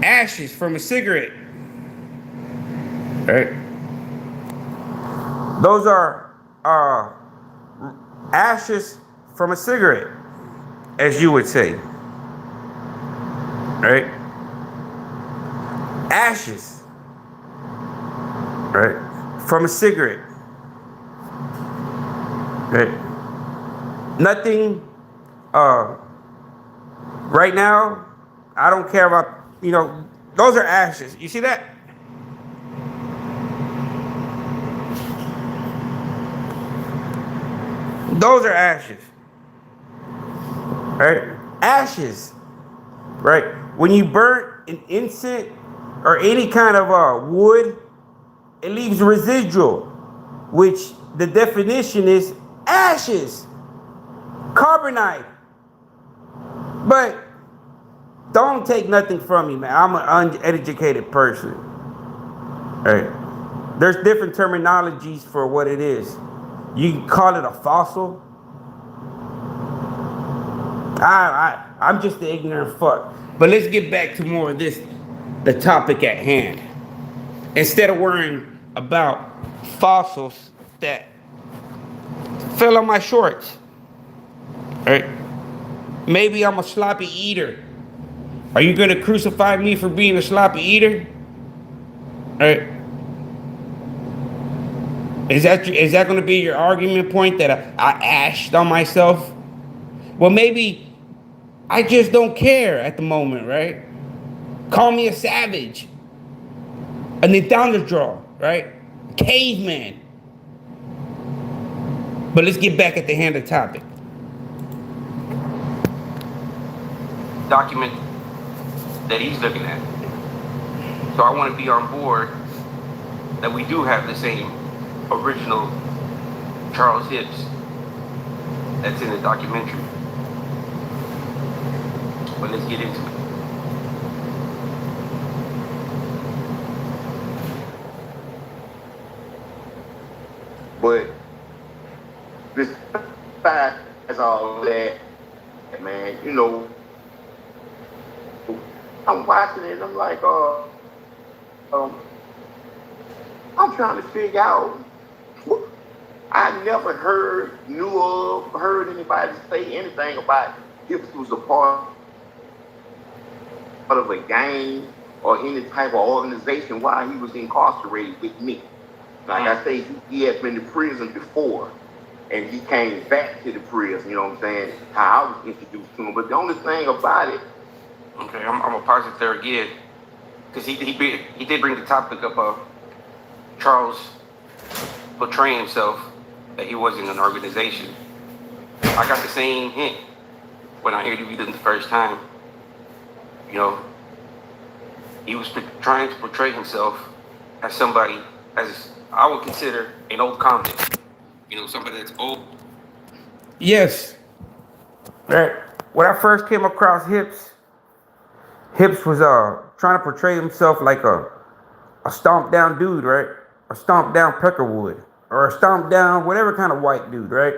Ashes from a cigarette. Right? Those are ashes from a cigarette, as you would say. Right? Ashes. Right? From a cigarette. Right? Nothing. Right now, I don't care about, you know, those are ashes. You see that? Those are ashes. Right? Ashes. Right? When you burn an incense or any kind of wood, it leaves residual, which the definition is ashes, carbonite. But don't take nothing from me, man. I'm an uneducated person. Right? There's different terminologies for what it is. You can call it a fossil. I'm just the ignorant fuck. But let's get back to more of this, the topic at hand. Instead of worrying about fossils that fell on my shorts. Right? Maybe I'm a sloppy eater. Are you gonna crucify me for being a sloppy eater? Right? Is that gonna be your argument point that I ashed on myself? Well, maybe I just don't care at the moment, right? Call me a savage, a Neanderthal, right? Caveman. But let's get back at the hand of the topic. Document that he's looking at. So I want to be on board that we do have the same original Charles Hips that's in the documentary. But let's get into it. But besides all that, man, you know, I'm watching it and I'm like, I'm trying to figure out. I never heard anybody say anything about Hips was a part of a gang or any type of organization while he was incarcerated with me. Like I say, he had been to prison before, and he came back to the prison, you know what I'm saying, how I was introduced to him. But the only thing about it... Okay, I'm going to pause it there again, because he did bring the topic up of Charles portraying himself that he wasn't an organization. I got the same hint when I interviewed him the first time. You know, he was trying to portray himself as somebody, as I would consider an old convict. You know, somebody that's old. Yes. Right. When I first came across Hips was trying to portray himself like a stomped down dude, right? A stomped down Peckerwood, or a stomped down whatever kind of white dude, right?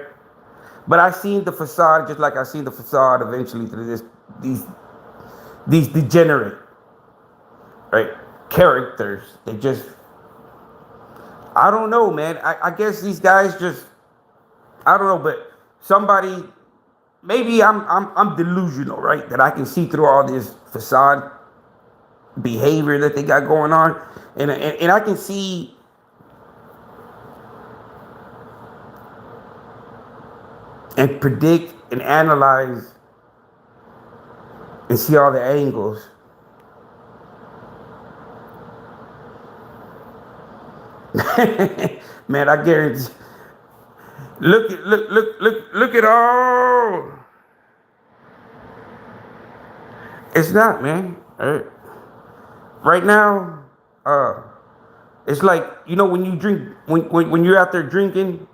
But I seen the facade just like I seen the facade eventually to these degenerate, right, characters. They just, I don't know, man. I guess these guys just, I don't know, but somebody, maybe I'm delusional, right? That I can see through all this facade behavior that they got going on, and I can see and predict and analyze and see all the angles. Man, I guarantee. Look at all. It's not, man. Right now, it's like, you know, when you drink, when you're out there drinking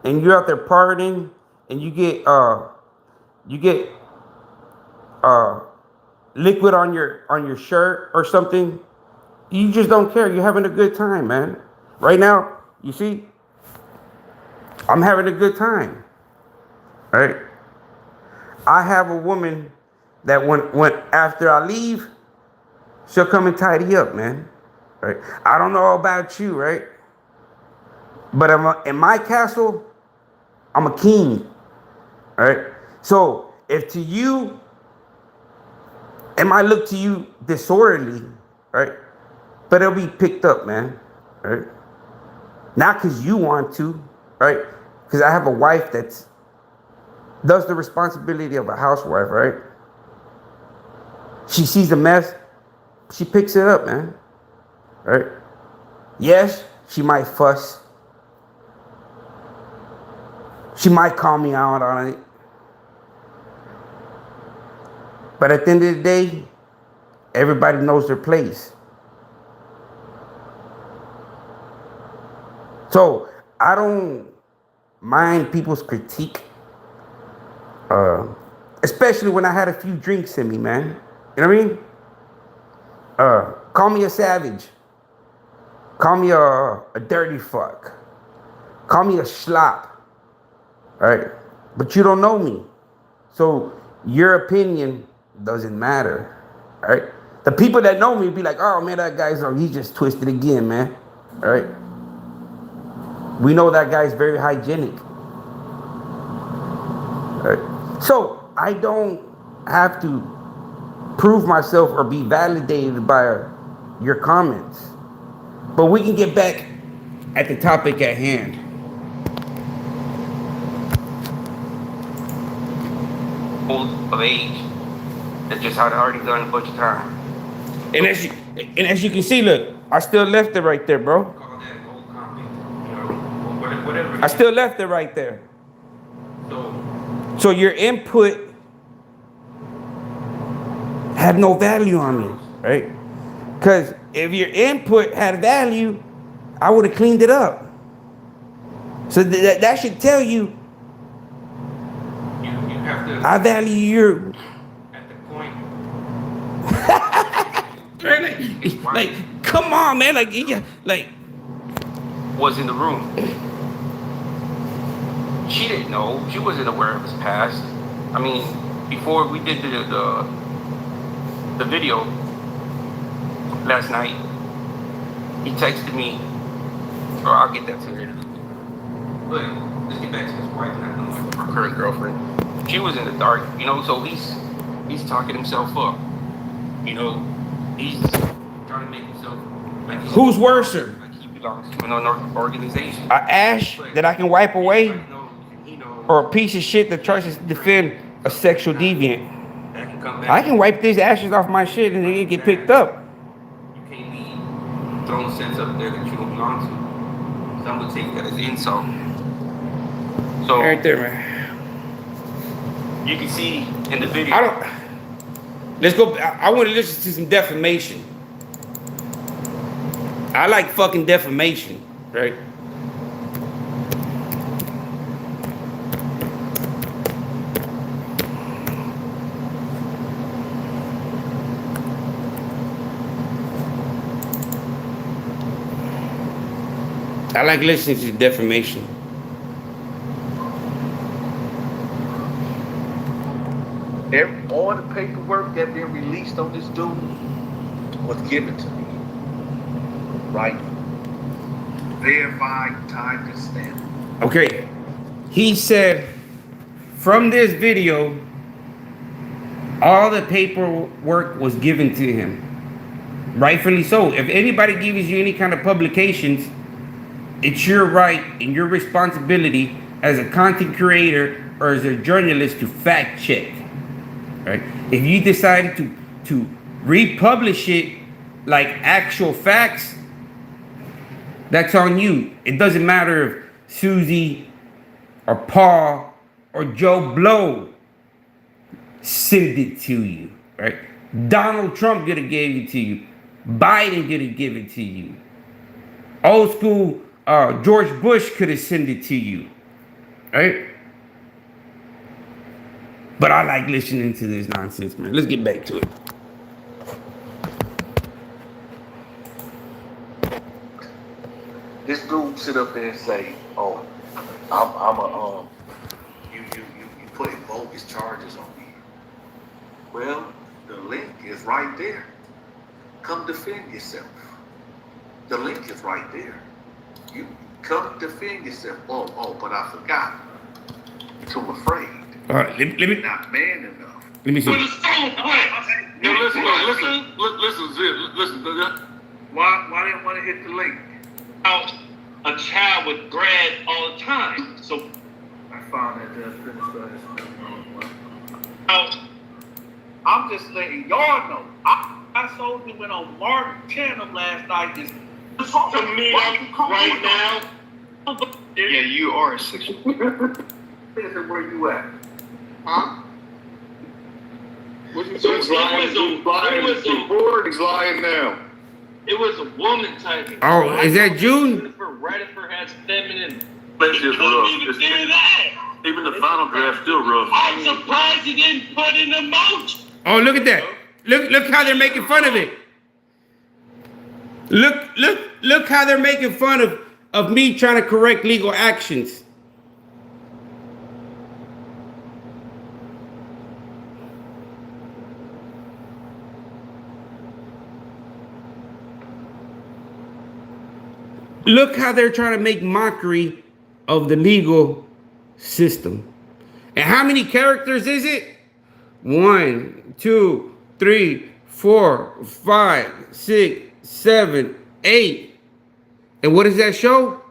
and you're out there partying and you get liquid on your shirt or something, you just don't care. You're having a good time, man. Right now, you see, I'm having a good time, right? I have a woman that when after I leave, she'll come and tidy up, man. Right? I don't know about you, right? But in my castle, I'm a king, right? So if to you, it might look to you disorderly, right? But it'll be picked up, man, right? Not because you want to, right? Because I have a wife that does the responsibility of a housewife, right? She sees a mess, she picks it up, man, right? Yes, she might fuss. She might call me out on it. But at the end of the day, everybody knows their place. So I don't mind people's critique. Especially when I had a few drinks in me, man. You know what I mean? Call me a savage. Call me a dirty fuck. Call me a schlop. Alright? But you don't know me. So your opinion doesn't matter. Alright? The people that know me be like, oh man, that guy's he just twisted again, man. Alright? We know that guy's very hygienic. Alright? So I don't have to prove myself or be validated by your comments. But we can get back at the topic at hand. Old of age that just had already done a bunch of time. And as you can see, look, I still left it right there, bro. Call that old comment, you know, whatever. I still left it right there. So So your input had no value on me, right? Because if your input had value, I would have cleaned it up. So that should tell you you have to I value you. at the point. like, come on, man. Like Was in the room. She didn't know. She wasn't aware of his past. I mean, before we did the video last night, he texted me, or I'll get that to you. But let's get back to his wife, not her current girlfriend. She was in the dark, you know, so he's talking himself up. You know, he's trying to make himself like who's worser? like he belongs to another organization. An ash that I can wipe away, or a piece of shit that tries to defend a sexual deviant? That can come back. I can wipe these ashes off my shit and it get picked up. You can't be throwing sense up there that you don't belong to. Some would take that as insult. So Right there, man. you can see in the video. Let's go. I want to listen to some defamation. I like fucking defamation, right? I like listening to defamation. All the paperwork that been released on this dude was given to me. Right? Verified, time and stamp. Okay. He said from this video, all the paperwork was given to him. Rightfully so. If anybody gives you any kind of publications, it's your right and your responsibility as a content creator or as a journalist to fact check. Right? If you decide to republish it like actual facts, that's on you. It doesn't matter if Susie or Paul or Joe Blow send it to you, right? Donald Trump could have gave it to you. Biden could have given it to you. Old school George Bush could have sent it to you, right? But I like listening to this nonsense, man. Let's get back to it. This dude sit up there and say, "Oh, I'm you putting bogus charges on me." Well, the link is right there. Come defend yourself. The link is right there. You come defend yourself. Oh, but I forgot. Too afraid. All right, let me Not man enough. let me see. Yo, listen. Why they want to hit the link? Out a child with grad all the time. So I found that finish. out I'm just letting y'all know. I sold it went on Mark channel last night. to me right now. Yeah, you are a sexual. Nigga said, where you at? Huh? What you So say? he's lying. He's lying now. It was a woman typing. Oh, is that June? Jennifer Redifer has feminine. That's just rough. Even do that. Even the final draft still rough. I'm surprised he didn't put an emoji. Oh, look at that. Look how they're making fun of it. Look how they're making fun of me trying to correct legal actions. Look how they're trying to make mockery of the legal system. And how many characters is it? 1, 2, 3, 4, 5, 6, 7, 8. And what does that show?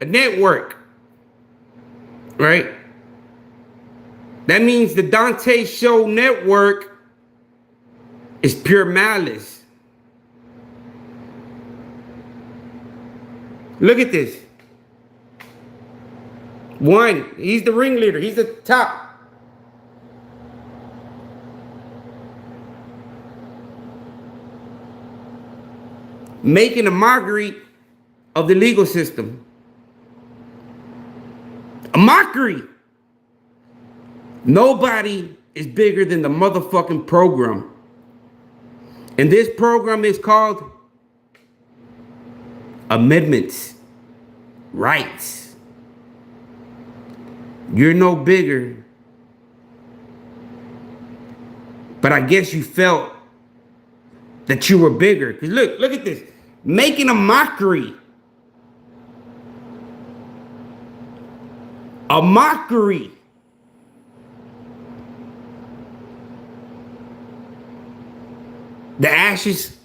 A network. Right? That means the Dante Show network is pure malice. Look at this. 1, he's the ringleader. He's the top. Making a mockery of the legal system. A mockery. Nobody is bigger than the motherfucking program. And this program is called amendments, rights. You're no bigger. But I guess you felt that you were bigger. Because look at this. Making a mockery. A mockery. The ashes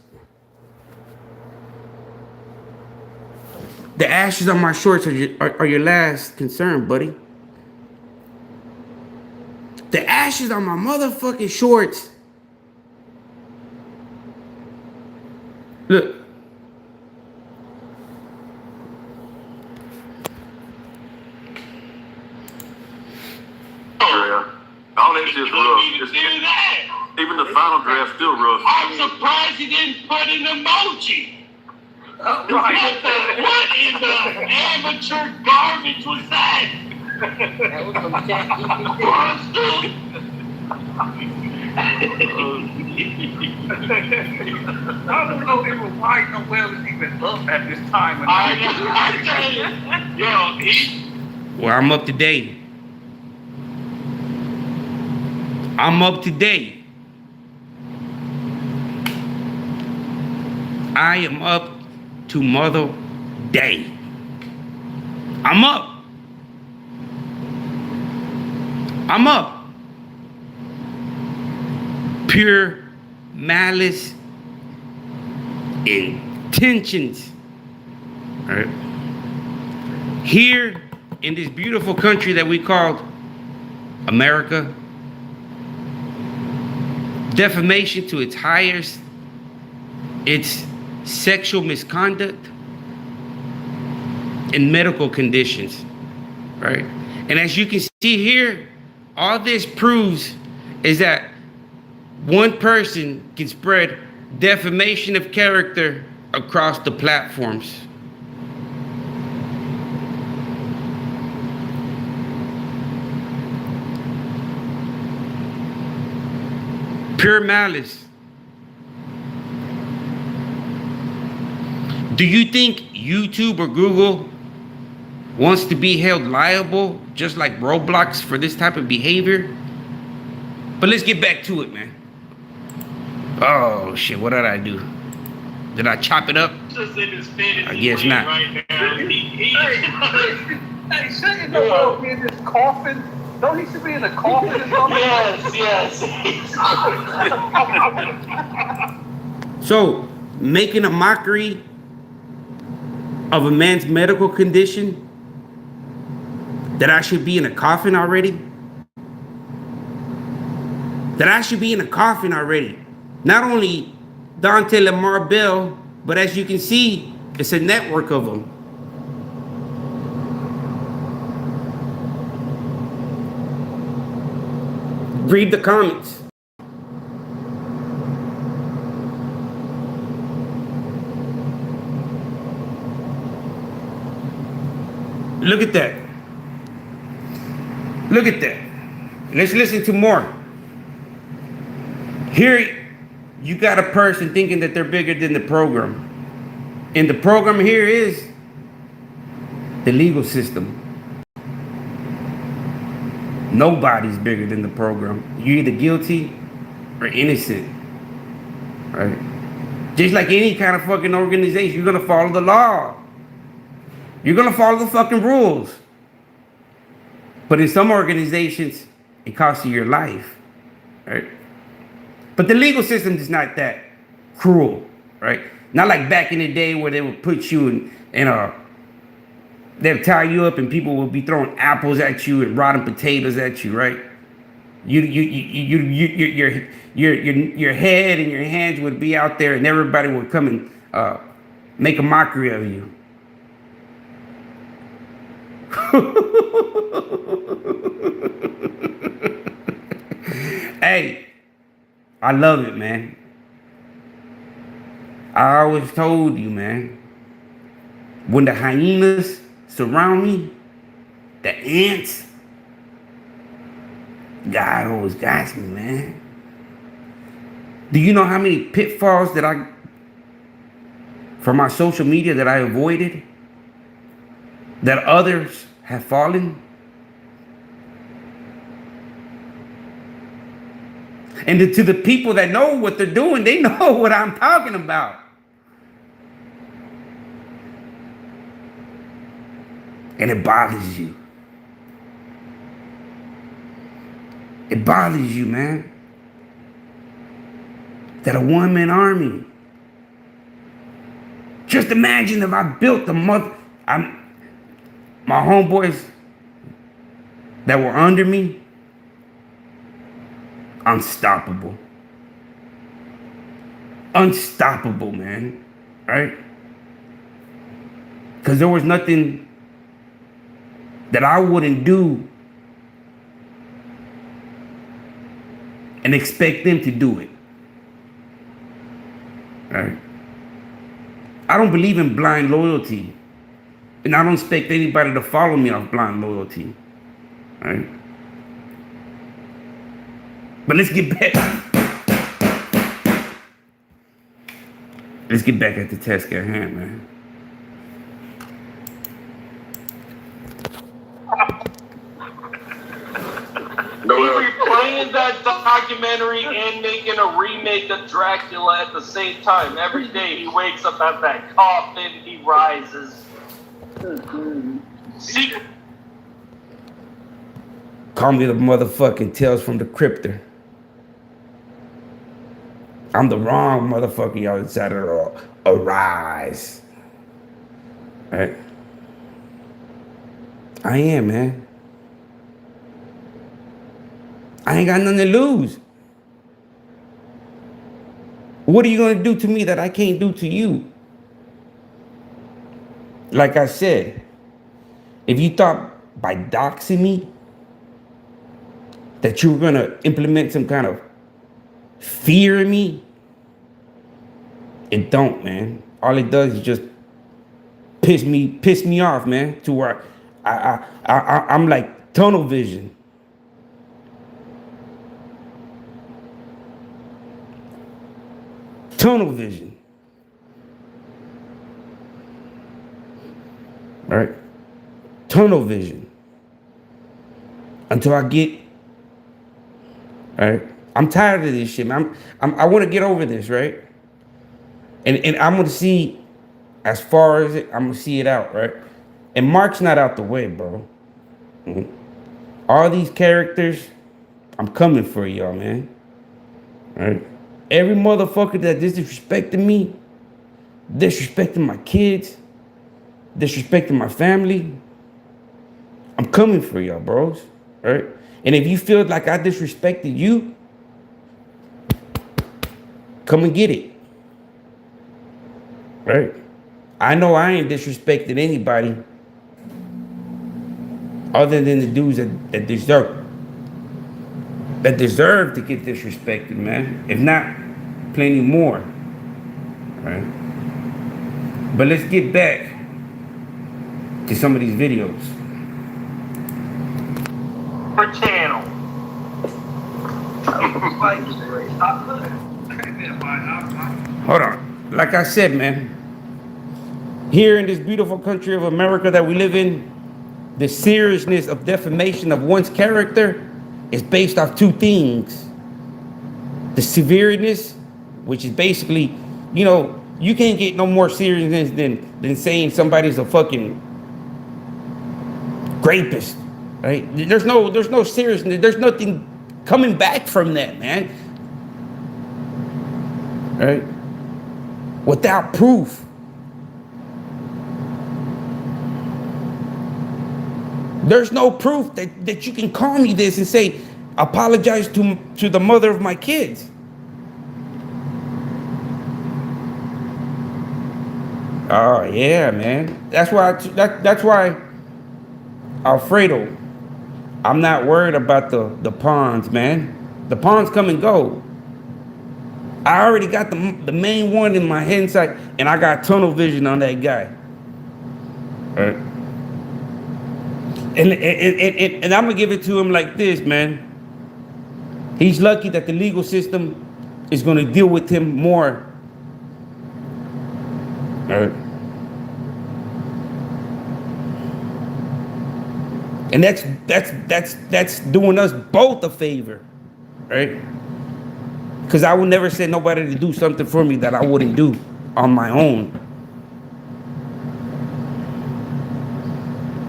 on my shorts are your last concern, buddy. The ashes on my motherfucking shorts. Look. All that shit's rough. Even the final draft still rough. I'm surprised he didn't put an emoji. What in the amateur garbage was that? That was from ChatGPT. I don't know even why Noel is even up at this time. Well, I'm up to date. I'm up to date. I am up to Mother Day. I'm up. I'm up. Pure malice intentions. All right. Here in this beautiful country that we called America, defamation to its highest, it's sexual misconduct and medical conditions, right? And as you can see here, all this proves is that one person can spread defamation of character across the platforms. Pure malice. Do you think YouTube or Google wants to be held liable just like Roblox for this type of behavior? But let's get back to it, man. Oh shit, what did I do? Did I chop it up? I guess not. Hey, shouldn't Noel be in this coffin? Don't he should be in a coffin or something? Yes. So, making a mockery of a man's medical condition, that I should be in a coffin already? That I should be in a coffin already. Not only Dante Lamar Bell, but as you can see, it's a network of them. Read the comments. Look at that. Look at that. Let's listen to more. Here, you got a person thinking that they're bigger than the program. And the program here is the legal system. Nobody's bigger than the program. You're either guilty or innocent. Right? Just like any kind of fucking organization, you're gonna follow the law. You're gonna follow the fucking rules. But in some organizations, it costs you your life. Right? But the legal system is not that cruel, right? Not like back in the day where they would put you in a, they'll tie you up and people will be throwing apples at you and rotten potatoes at you, right? Your head and your hands would be out there and everybody would come and make a mockery of you. Hey, I love it, man. I always told you, man, when the hyenas surround me, the ants, God always guides me, man. Do you know how many pitfalls that from my social media that I avoided, that others have fallen? And to the people that know what they're doing, they know what I'm talking about. And it bothers you. It bothers you, man. That a one-man army. Just imagine if I built my homeboys that were under me, unstoppable. Unstoppable, man. Right? Because there was nothing that I wouldn't do and expect them to do it. Right? I don't believe in blind loyalty. And I don't expect anybody to follow me off blind loyalty. Right? But let's get back. Let's get back at the task at hand, man. He replaying that documentary and making a remake of Dracula at the same time. Every day he wakes up at that coffin, he rises. Secret. Call me the motherfucking Tales from the Crypter. I'm the wrong motherfucker y'all decided to arise. Right? I am, man. I ain't got nothing to lose. What are you going to do to me that I can't do to you? Like I said, if you thought by doxing me that you were going to implement some kind of fear in me, it don't, man. All it does is just piss me off, man, to where I'm like tunnel vision. Tunnel vision. Right? Tunnel vision. Until I get, right? I'm tired of this shit, man. I want to get over this, right? And I'm going to see, as far as it, I'm going to see it out, right? And Mark's not out the way, bro. Mm-hmm. All these characters, I'm coming for y'all, man. Right? Every motherfucker that disrespected me, disrespecting my kids, disrespecting my family, I'm coming for y'all, bros. Right? And if you feel like I disrespected you, come and get it. Right? I know I ain't disrespected anybody other than the dudes that deserve it. that deserve to get disrespected, man. If not, plenty more. Right? But let's get back to some of these videos. Her channel. Hold on. Like I said, man, here in this beautiful country of America that we live in, the seriousness of defamation of one's character is based off two things. The severeness, which is basically, you know, you can't get no more seriousness than saying somebody's a fucking rapist, right? There's no seriousness. There's nothing coming back from that, man. Right? Without proof. There's no proof that you can call me this and say, apologize to the mother of my kids. Oh yeah, man. That's why Alfredo, I'm not worried about the pawns, man. The pawns come and go. I already got the main one in my hindsight, and I got tunnel vision on that guy. All right. And I'm gonna give it to him like this, man. He's lucky that the legal system is gonna deal with him more. All right. And that's doing us both a favor, right? Because I would never say nobody to do something for me that I wouldn't do on my own.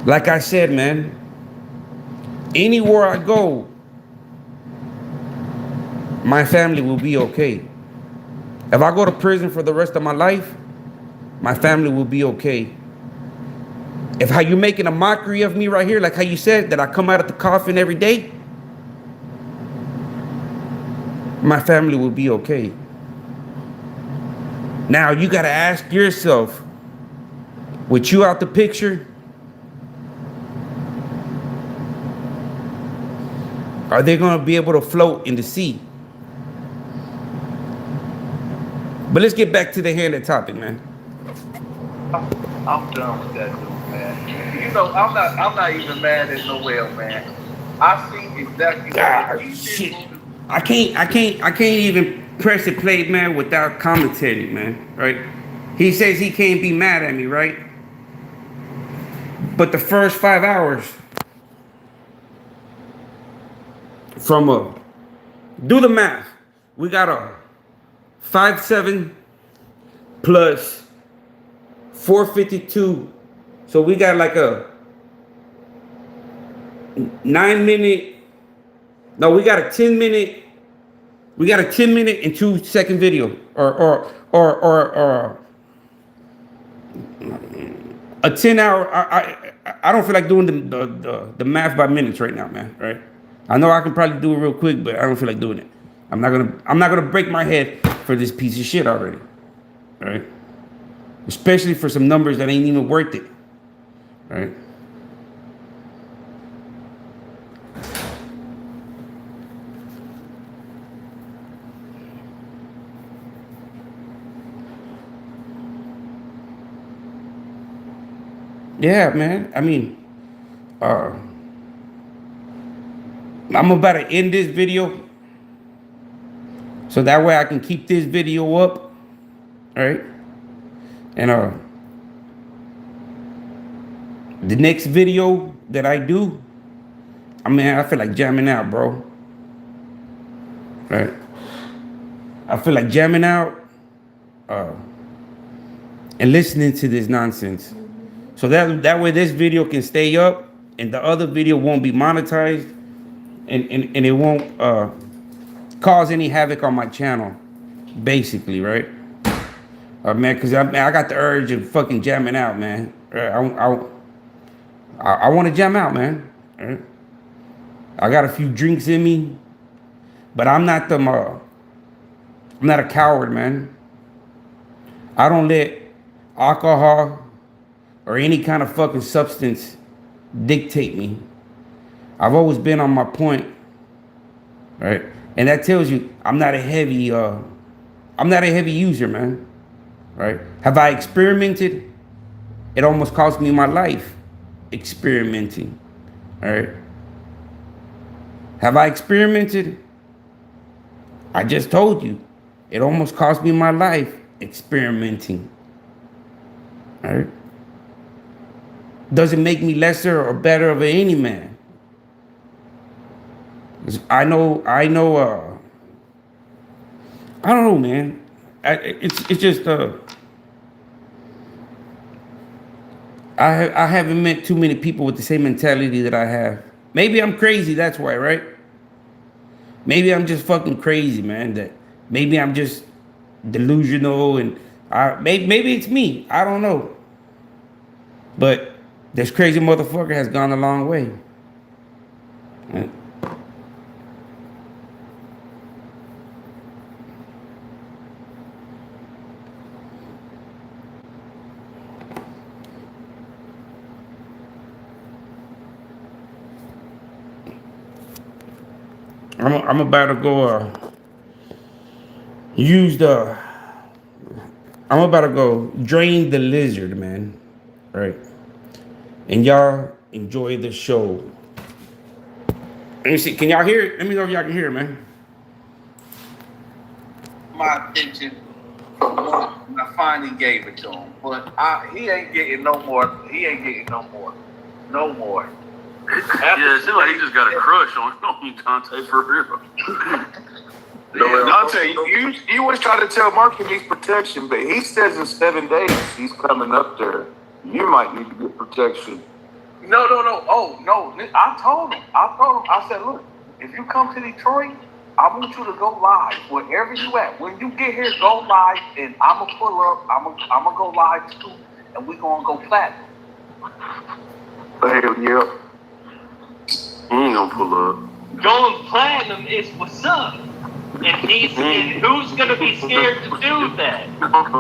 Like I said, man, anywhere I go, my family will be okay. If I go to prison for the rest of my life, my family will be okay. If how you're making a mockery of me right here, like how you said that I come out of the coffin every day, my family will be okay. Now you gotta ask yourself, with you out the picture, are they gonna be able to float in the sea? But let's get back to the hand of the topic, man. I'm done with that dude, man. You know, I'm not even mad at Noel, man. I see exactly what he shit. did. I can't even press the play, man, without commentating, man, right? He says he can't be mad at me, right? But the first 5 hours from do the math. We got a 5'7" plus 452. So we got like a 9 minute. No, we got a 10 minute. We got a 10 minute and 2 second video, or a 10 hour. I don't feel like doing the math by minutes right now, man. Right? I know I can probably do it real quick, but I don't feel like doing it. I'm not gonna break my head for this piece of shit already. Right? Especially for some numbers that ain't even worth it. Right? Yeah, man. I mean, I'm about to end this video so that way I can keep this video up, all right? And the next video that I do, I feel like jamming out, bro. Right? I feel like jamming out and listening to this nonsense. So that way this video can stay up and the other video won't be monetized and it won't cause any havoc on my channel, basically, right? Man, because I got the urge of fucking jamming out, man. I want to jam out, man. Right? I got a few drinks in me, but I'm not I'm not a coward, man. I don't let alcohol or any kind of fucking substance dictate me. I've always been on my point. right? And that tells you I'm not a heavy user, man, right? Have I experimented? It almost cost me my life experimenting, all right? Have I experimented? I just told you, it almost cost me my life experimenting, all right? Doesn't make me lesser or better of any man. I know, I don't know, man. It's just, I haven't met too many people with the same mentality that I have. Maybe I'm crazy, that's why, right? Maybe I'm just fucking crazy, man. That maybe I'm just delusional, and maybe it's me. I don't know. But this crazy motherfucker has gone a long way. Right? I'm about to go I'm about to go drain the lizard, man. Right. And y'all enjoy the show. Let me see. Can y'all hear it? Let me know if y'all can hear it, man. My attention when I finally gave it to him. But he ain't getting no more. He ain't getting no more. No more. Yeah, it seems like he just got a crush on you, Dante, for real. Dante, you always try to tell Mark he needs protection, but he says in 7 days he's coming up there. You might need to get protection. No. Oh, no. I told him. I said, look, if you come to Detroit, I want you to go live wherever you at. When you get here, go live, and I'm going to pull up. I'm going to go live too, and we're going to go platinum. Hell yeah. He ain't gonna pull up. Going platinum is what's up. And who's gonna be scared to do that?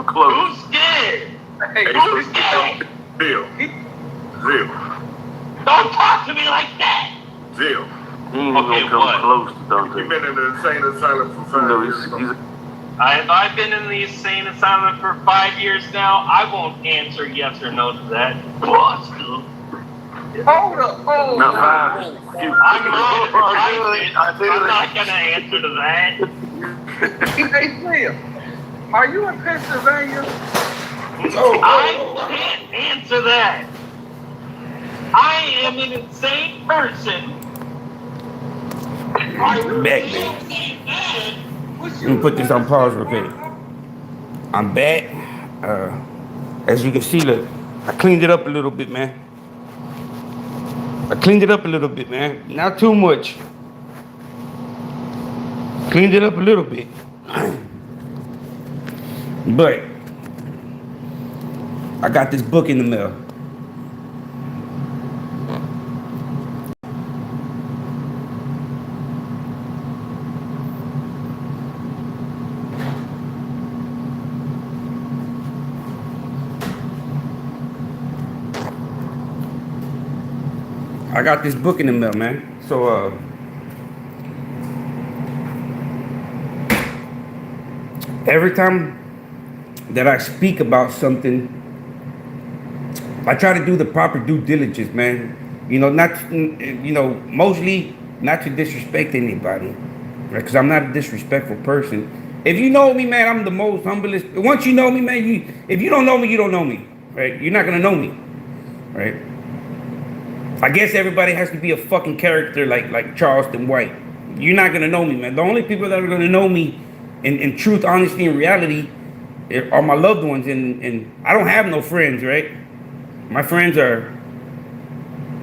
Close. Who's scared? Hey, Who's scared? Zil. Don't talk to me like that. Zil. He ain't gonna come close to Dante. You've been in the insane asylum for 5 years. I've been in the insane asylum for 5 years now. I won't answer yes or no to that. Boston. Hold up. I'm not gonna answer to that. Hey, Phil, are you in Pennsylvania? I can't answer that. I am an insane person. Back, man. Let me put this on pause real quick. I'm back. As you can see, look, I cleaned it up a little bit, man. Not too much. Cleaned it up a little bit. But I got this book in the mail. I got this book in the mail, man. So, every time that I speak about something, I try to do the proper due diligence, man. Mostly not to disrespect anybody, right? Because I'm not a disrespectful person. If you know me, man, I'm the most humblest. Once you know me, man, if you don't know me, you don't know me, right? You're not gonna know me, right? I guess everybody has to be a fucking character like Charleston White. You're not gonna know me, man. The only people that are gonna know me in truth, honesty, and reality are my loved ones, and I don't have no friends, right? My friends are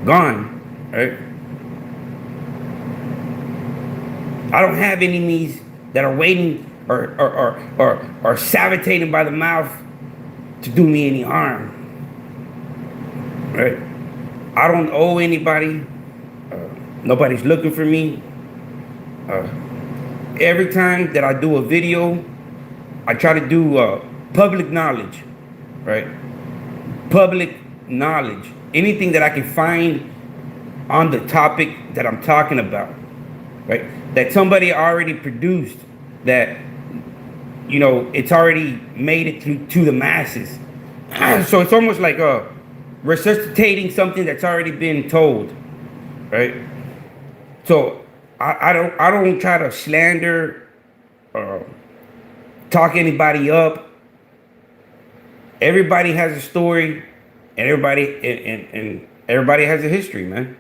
gone, right? I don't have enemies that are waiting or salivating by the mouth to do me any harm, right? I don't owe anybody. Nobody's looking for me. Every time that I do a video, I try to do public knowledge, right? Public knowledge. Anything that I can find on the topic that I'm talking about, right? That somebody already produced, that, you know, it's already made it to the masses. So it's almost like resuscitating something that's already been told, right? So I don't try to slander or talk anybody up. Everybody has a story, and everybody has a history, man.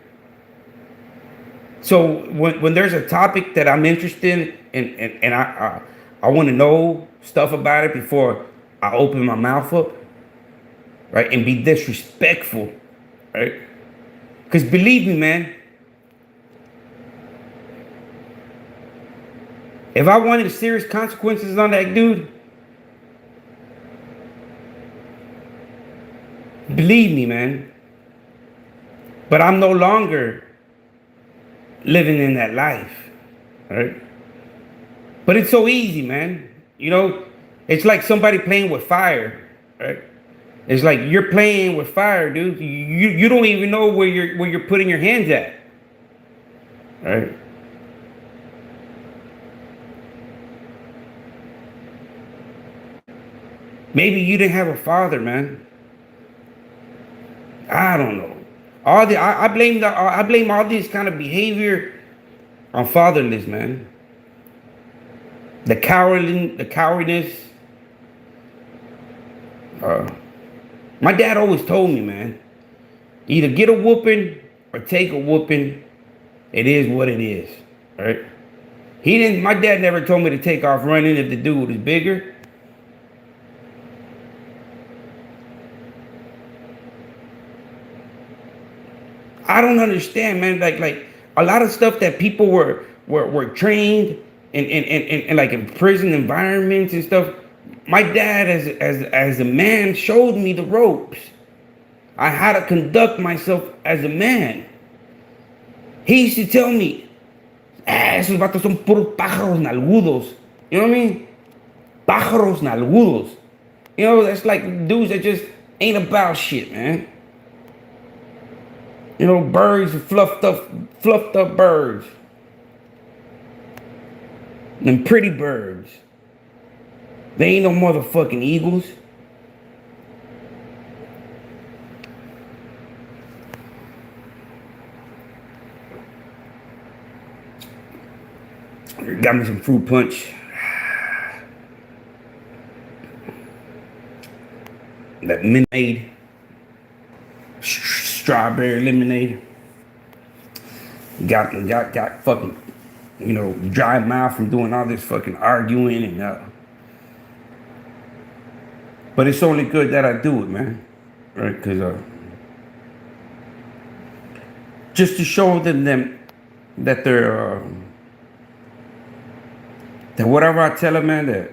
So when there's a topic that I'm interested in, and I want to know stuff about it before I open my mouth up, right, and be disrespectful, right? Because believe me, man, if I wanted serious consequences on that dude, believe me, man. But I'm no longer living in that life, right? But it's so easy, man. You know, it's like somebody playing with fire, right? It's like you're playing with fire, dude. You don't even know where you're putting your hands at, right? Maybe you didn't have a father, man. I don't know. I blame all this kind of behavior on fatherless, man. The cowardness. My dad always told me, man, either get a whooping or take a whooping. It is what it is, right? My dad never told me to take off running if the dude is bigger. I don't understand, man. Like a lot of stuff that people were trained in like in prison environments and stuff. My dad, as a man, showed me the ropes. I had to conduct myself as a man. He used to tell me, esos vatos son puros pájaros nalgudos. You know what I mean? Pájaros nalgudos. You know, that's like dudes that just ain't about shit, man. You know, birds, fluffed up birds. Them pretty birds. They ain't no motherfucking eagles. Got me some fruit punch. That lemonade. Strawberry lemonade. Got fucking, you know, dry mouth from doing all this fucking arguing and but it's only good that I do it, man. Right? Because just to show them that they're that whatever I tell them, man, that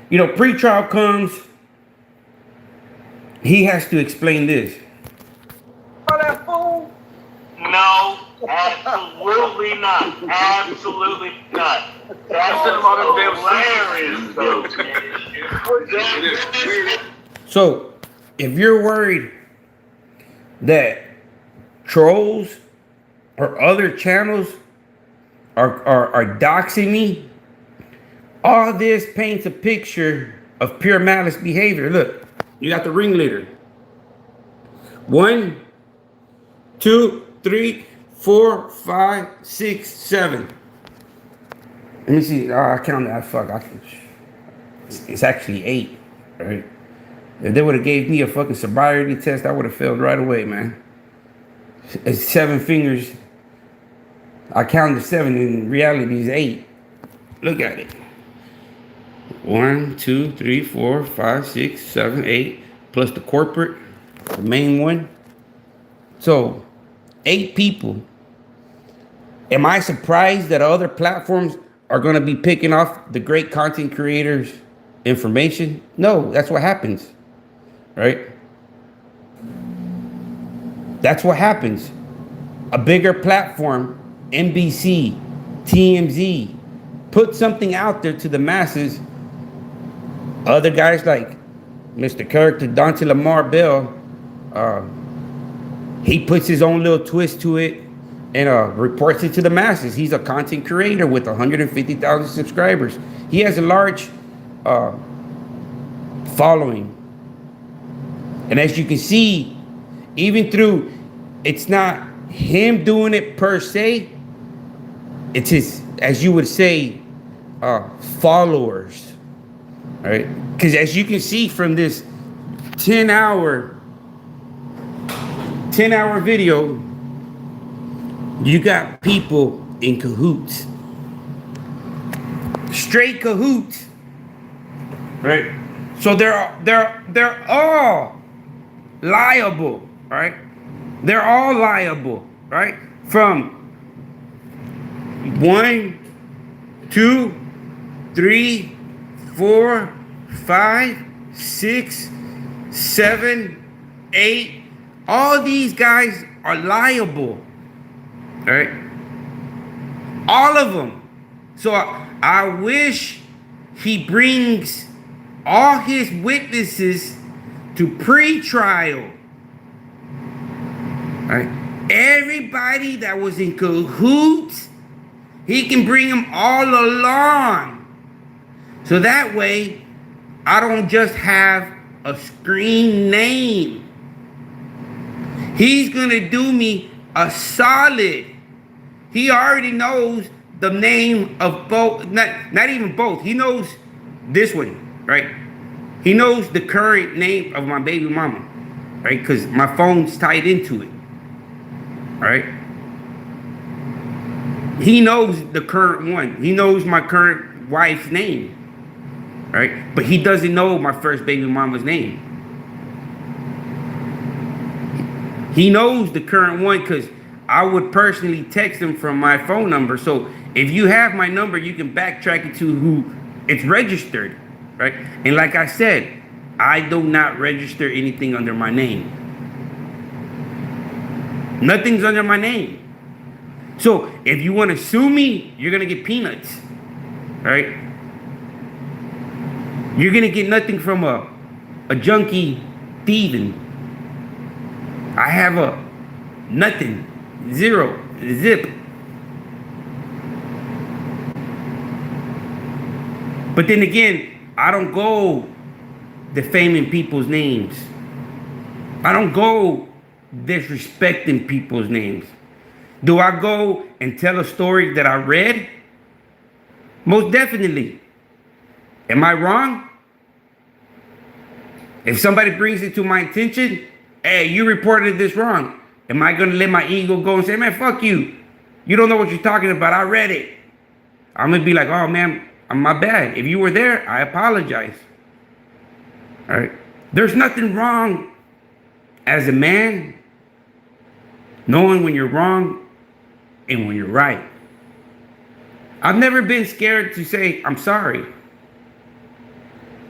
you know, pre-trial comes, he has to explain this. No, absolutely not. Absolutely not. That's hilarious. So, if you're worried that trolls or other channels are doxing me, all this paints a picture of pure malice behavior. Look, you got the ringleader. 1, 2, 3, 4, 5, 6, 7. Let me see. I counted. It's actually 8. Right? If they would have gave me a fucking sobriety test, I would have failed right away, man. It's 7 fingers. I counted 7. In reality, it's 8. Look at it. 1, 2, 3, 4, 5, 6, 7, 8. Plus the corporate, the main one. So, 8 people. Am I surprised that other platforms are going to be picking off the great content creators' information? No, that's what happens, right? That's what happens. A bigger platform, NBC, TMZ, put something out there to the masses. Other guys like Mr. Character Dante Lamar Bell, he puts his own little twist to it. and reports it to the masses. He's a content creator with 150,000 subscribers. He has a large following. And as you can see, even through, it's not him doing it per se, it's his, as you would say, followers, right? Because as you can see from this 10-hour video, you got people in cahoots, straight cahoots, right? So they're all liable, right? They're all liable, right? From 1, 2, 3, 4, 5, 6, 7, 8. All these guys are liable, right? All of them. So I wish he brings all his witnesses to pre-trial, right? Everybody that was in cahoots, he can bring them all along. So that way, I don't just have a screen name. He's gonna do me a solid. He already knows the name of both, not even both. He knows this one, right? He knows the current name of my baby mama, right? Because my phone's tied into it, right? He knows the current one. He knows my current wife's name, right? But he doesn't know my first baby mama's name. He knows the current one because I would personally text him from my phone number. So if you have my number, you can backtrack it to who it's registered, right? And like I said, I do not register anything under my name. Nothing's under my name. So if you want to sue me, you're going to get peanuts, right? You're going to get nothing from a junkie thieving. I have a nothing, zero, zip. But then again, I don't go defaming people's names. I don't go disrespecting people's names. Do I go and tell a story that I read? Most definitely. Am I wrong? If somebody brings it to my attention, hey, you reported this wrong. Am I going to let my ego go and say, man, fuck you. You don't know what you're talking about. I read it. I'm going to be like, oh, man, my bad. If you were there, I apologize. All right. There's nothing wrong as a man knowing when you're wrong and when you're right. I've never been scared to say, I'm sorry.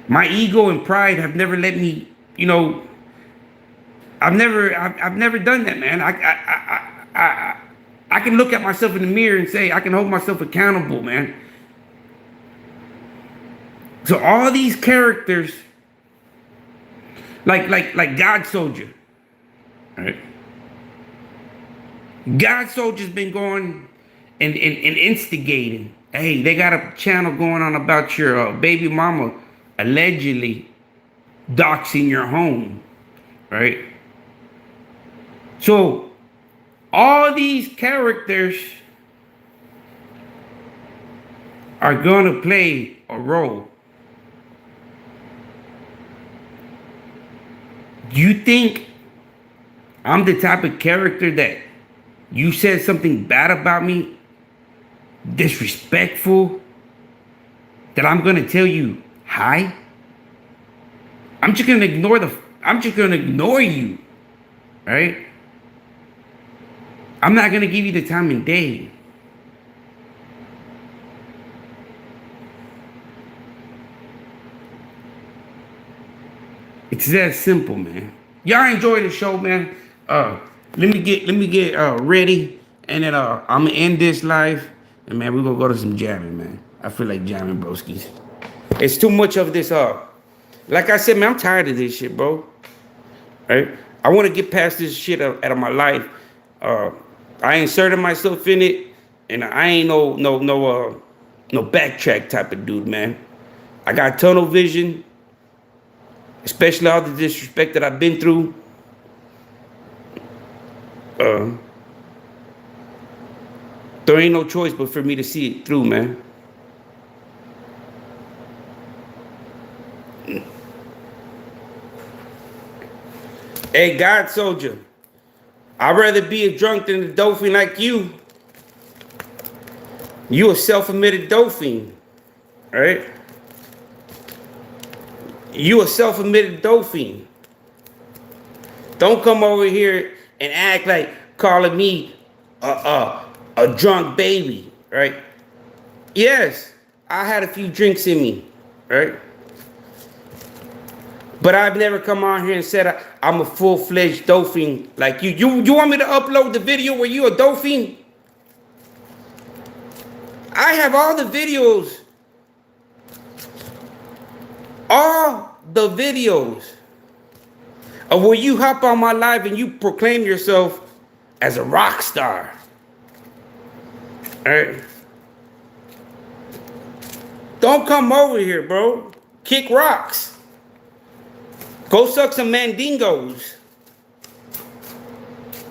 My ego and pride have never let me, you know, I've never done that, man. I can look at myself in the mirror and say, I can hold myself accountable, man. So all these characters, like God Soldier, right? God Soldier's been going and instigating. Hey, they got a channel going on about your baby mama allegedly doxing your home, right? So all these characters are going to play a role. You think I'm the type of character that you said something bad about me, disrespectful, that I'm going to tell you hi? I'm just going to ignore you, right? I'm not going to give you the time of day. It's that simple, man. Y'all enjoy the show, man. Let me get ready, and then I'm gonna end this live, and man, we're gonna go to some jamming, man. I feel like jamming, broskies. It's too much of this. Like I said, man, I'm tired of this shit, bro. Right? I want to get past this shit out of my life. I inserted myself in it, and I ain't no backtrack type of dude, man. I got tunnel vision, especially all the disrespect that I've been through. There ain't no choice but for me to see it through, man. Hey, God soldier, I'd rather be a drunk than a dolphin like you. You a self-admitted dolphin, right? You a self-admitted dolphin. Don't come over here and act like calling me a drunk baby, right? Yes, I had a few drinks in me, right? But I've never come on here and said I'm a full-fledged dolphin like you. You want me to upload the video where you a dolphin? I have all the videos. All the videos of where you hop on my live and you proclaim yourself as a rock star. All right? Don't come over here, bro. Kick rocks. Go suck some mandingos.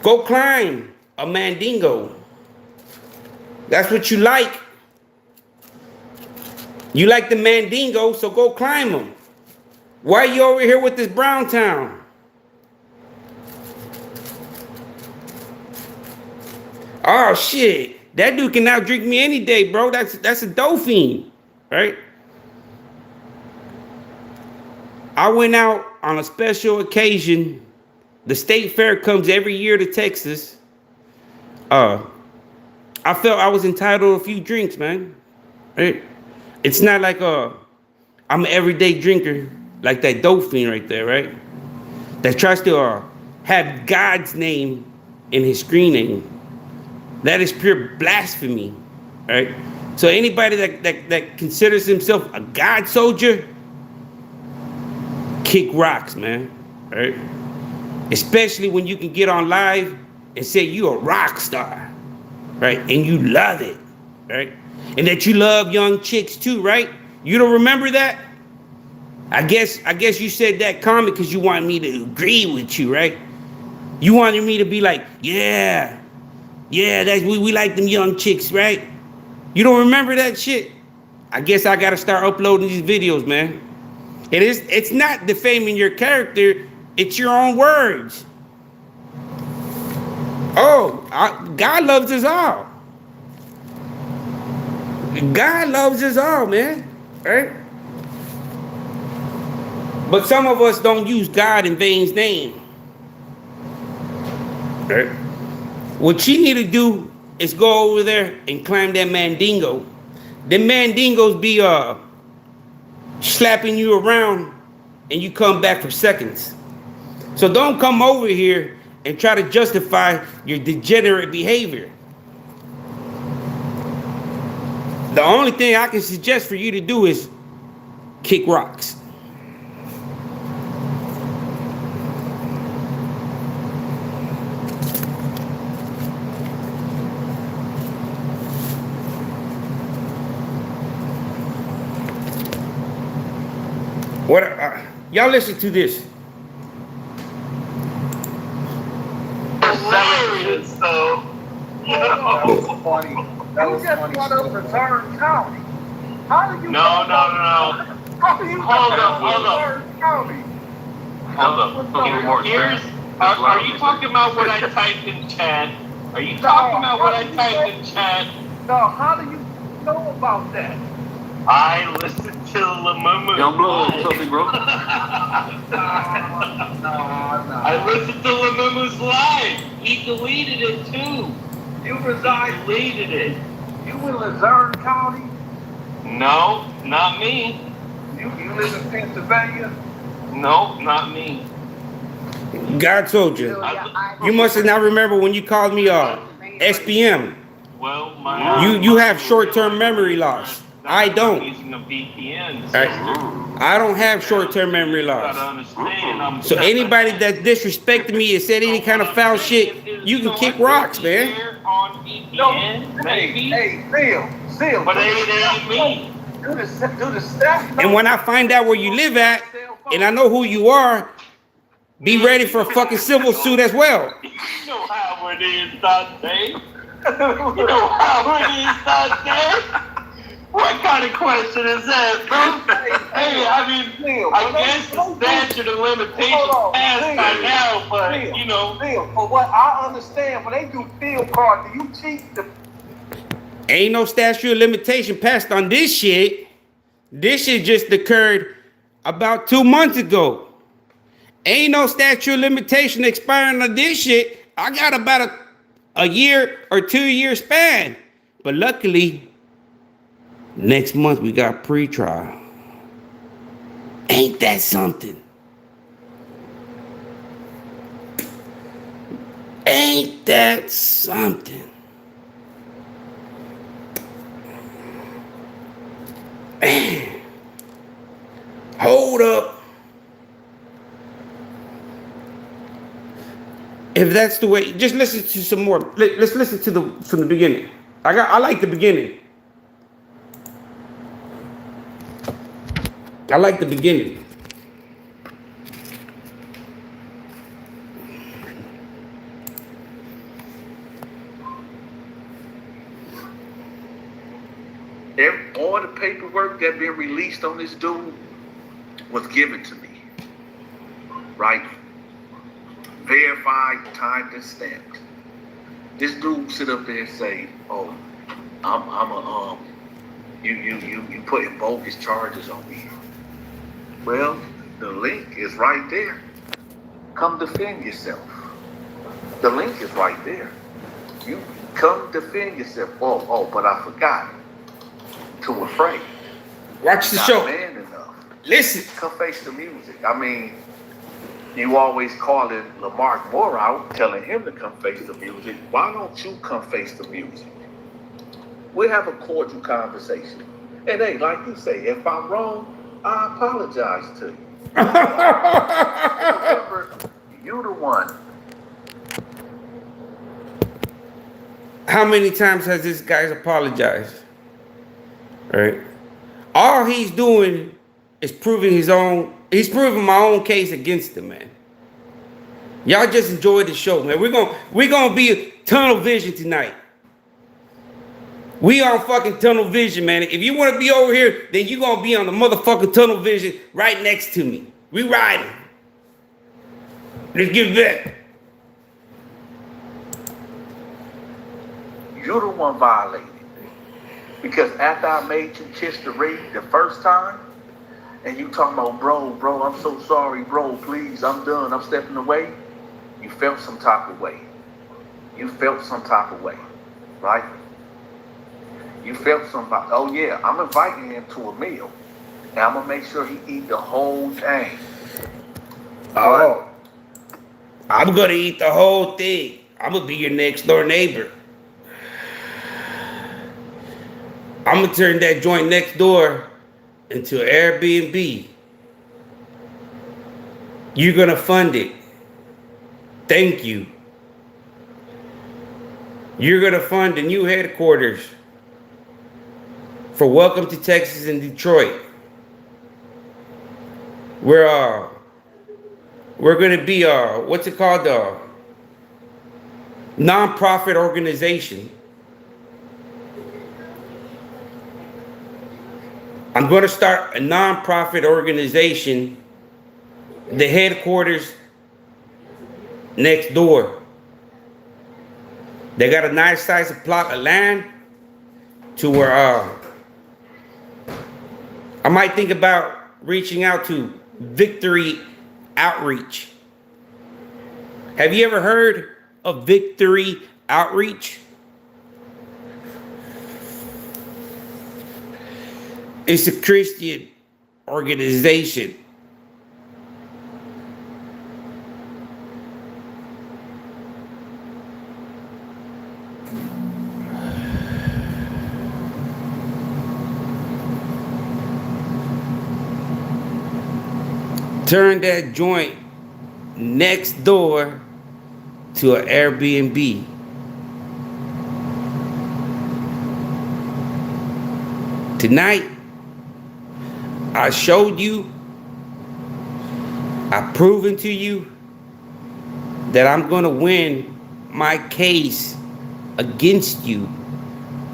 Go climb a mandingo. That's what you like. You like the mandingo, so go climb them. Why are you over here with this Brown Town? Oh shit, that dude can outdrink me any day, bro. That's a dolphin, right? I went out on a special occasion. The state fair comes every year to Texas. I felt I was entitled to a few drinks, man. Right? It's not like I'm an everyday drinker like that dolphin right there, right? That tries to have God's name in his screen name. That is pure blasphemy, right? So anybody that considers himself a God soldier, kick rocks, man, right? Especially when you can get on live and say you're a rock star, right? And you love it, right? And that you love young chicks too, right? You don't remember that? I guess you said that comment because you wanted me to agree with you, right? You wanted me to be like, yeah, that's we like them young chicks, right? You don't remember that shit? I guess I gotta start uploading these videos, man. It's not defaming your character, it's your own words. Oh, God loves us all. God loves us all, man, right? But some of us don't use God in vain's name. Right? What you need to do is go over there and climb that mandingo. The mandingos be slapping you around and you come back for seconds. So don't come over here and try to justify your degenerate behavior. The only thing I can suggest for you to do is kick rocks. What? Y'all listen to this. Funny. That was funny. You just want to Missouri County. How do you? No. How do you? Hold up. County. Here's. Are you talking about what I typed in chat? Are you talking about what I typed in chat? No. How do you know about that? I listened to Lamumu. Young blood, something, bro. No. I listened to Lamumu's live. He deleted it too. You reside. Deleted it. You in Luzerne County? No, not me. You live in Pennsylvania? No, not me. God told you. You must have not remember when you called me SPM. Well, my you have short-term memory loss. I don't. Using a VPN. I don't have short-term memory loss. So anybody that disrespected me and said any kind of foul shit, you can kick rocks, man. No, hey, Phil. But it ain't me. Do the stuff. And when I find out where you live at, and I know who you are, be ready for a fucking civil suit as well. You know how it is, Dante. You know how it is, Dante. What kind of question is that, bro? Hey, I mean, I guess the statute of limitations passed by now, but, you know. Phil, for what I understand, when they do field card, do you cheat the... Ain't no statute of limitation passed on this shit. This shit just occurred about 2 months ago. Ain't no statute of limitation expiring on this shit. I got about a year or 2 year span. But luckily, next month we got pre-trial. Ain't that something? Ain't that something? Man. Hold up. If that's the way, just listen to some more. Let's listen to from the beginning. I like the beginning. I like the beginning. All the paperwork that been released on this dude was given to me, right? Verified, timed, and stamped. This dude sit up there and say, "Oh, you putting bogus charges on me." Well, the link is right there. Come defend yourself. The link is right there. You come defend yourself. Oh, but I forgot. Too afraid. Watch the Not show. Man enough. Listen. Come face the music. I mean, you always calling Lamarck Moore out, telling him to come face the music. Why don't you come face the music? We'll have a cordial conversation. And hey, like you say, if I'm wrong, I apologize to you. Remember, you the one. How many times has this guy apologized? Right? All he's doing is proving he's proving my own case against him, man. Y'all just enjoy the show, man. We're gonna be tunnel vision tonight. We on fucking tunnel vision, man. If you want to be over here, then you gonna be on the motherfucking tunnel vision right next to me. We riding. Let's get back. You're the one violated. Because after I made you kiss the ring the first time, and you talking about, bro, I'm so sorry, bro, please, I'm done, I'm stepping away, you felt some type of way. You felt some type of way, right? You felt somebody, oh yeah, I'm inviting him to a meal, and I'm gonna make sure he eat the whole thing. Oh, I'm gonna eat the whole thing. I'm gonna be your next door neighbor. I'm gonna turn that joint next door into an Airbnb. You're gonna fund it. Thank you. You're gonna fund a new headquarters for Welcome to Texas in Detroit. We're gonna be what's it called? Non-profit organization. I'm going to start a non-profit organization, the headquarters next door. They got a nice size of plot of land to where I might think about reaching out to Victory Outreach. Have you ever heard of Victory Outreach? It's a Christian organization. turn that joint next door to an Airbnb. Tonight, I showed you, I've proven to you that I'm gonna win my case against you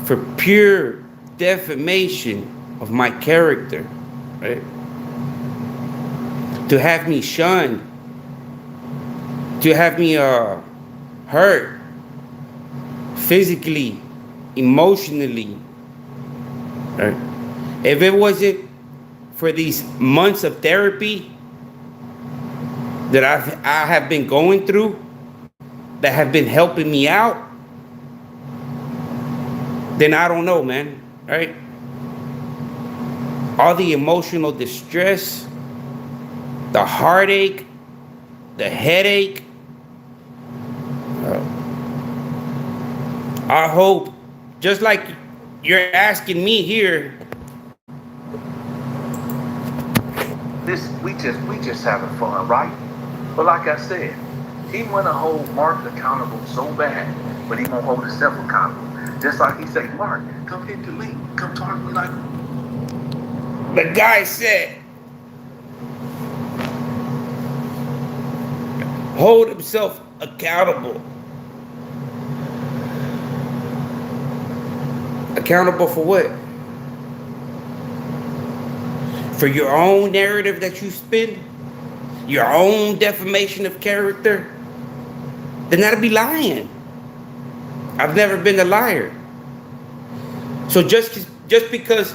for pure defamation of my character, right? To have me shunned, to have me hurt physically, emotionally, right? If it wasn't for these months of therapy that I have been going through, that have been helping me out, then I don't know, man, right? All the emotional distress, the heartache, the headache. I hope, just like you're asking me here, we just having fun, right? But like I said, he want to hold Mark accountable so bad, but he won't hold himself accountable. Just like he said, Mark, come hit the link, come talk to me like. the guy said, hold himself accountable. Accountable for what? For your own narrative that you spin? Your own defamation of character? Then that'd be lying. I've never been a liar. So just because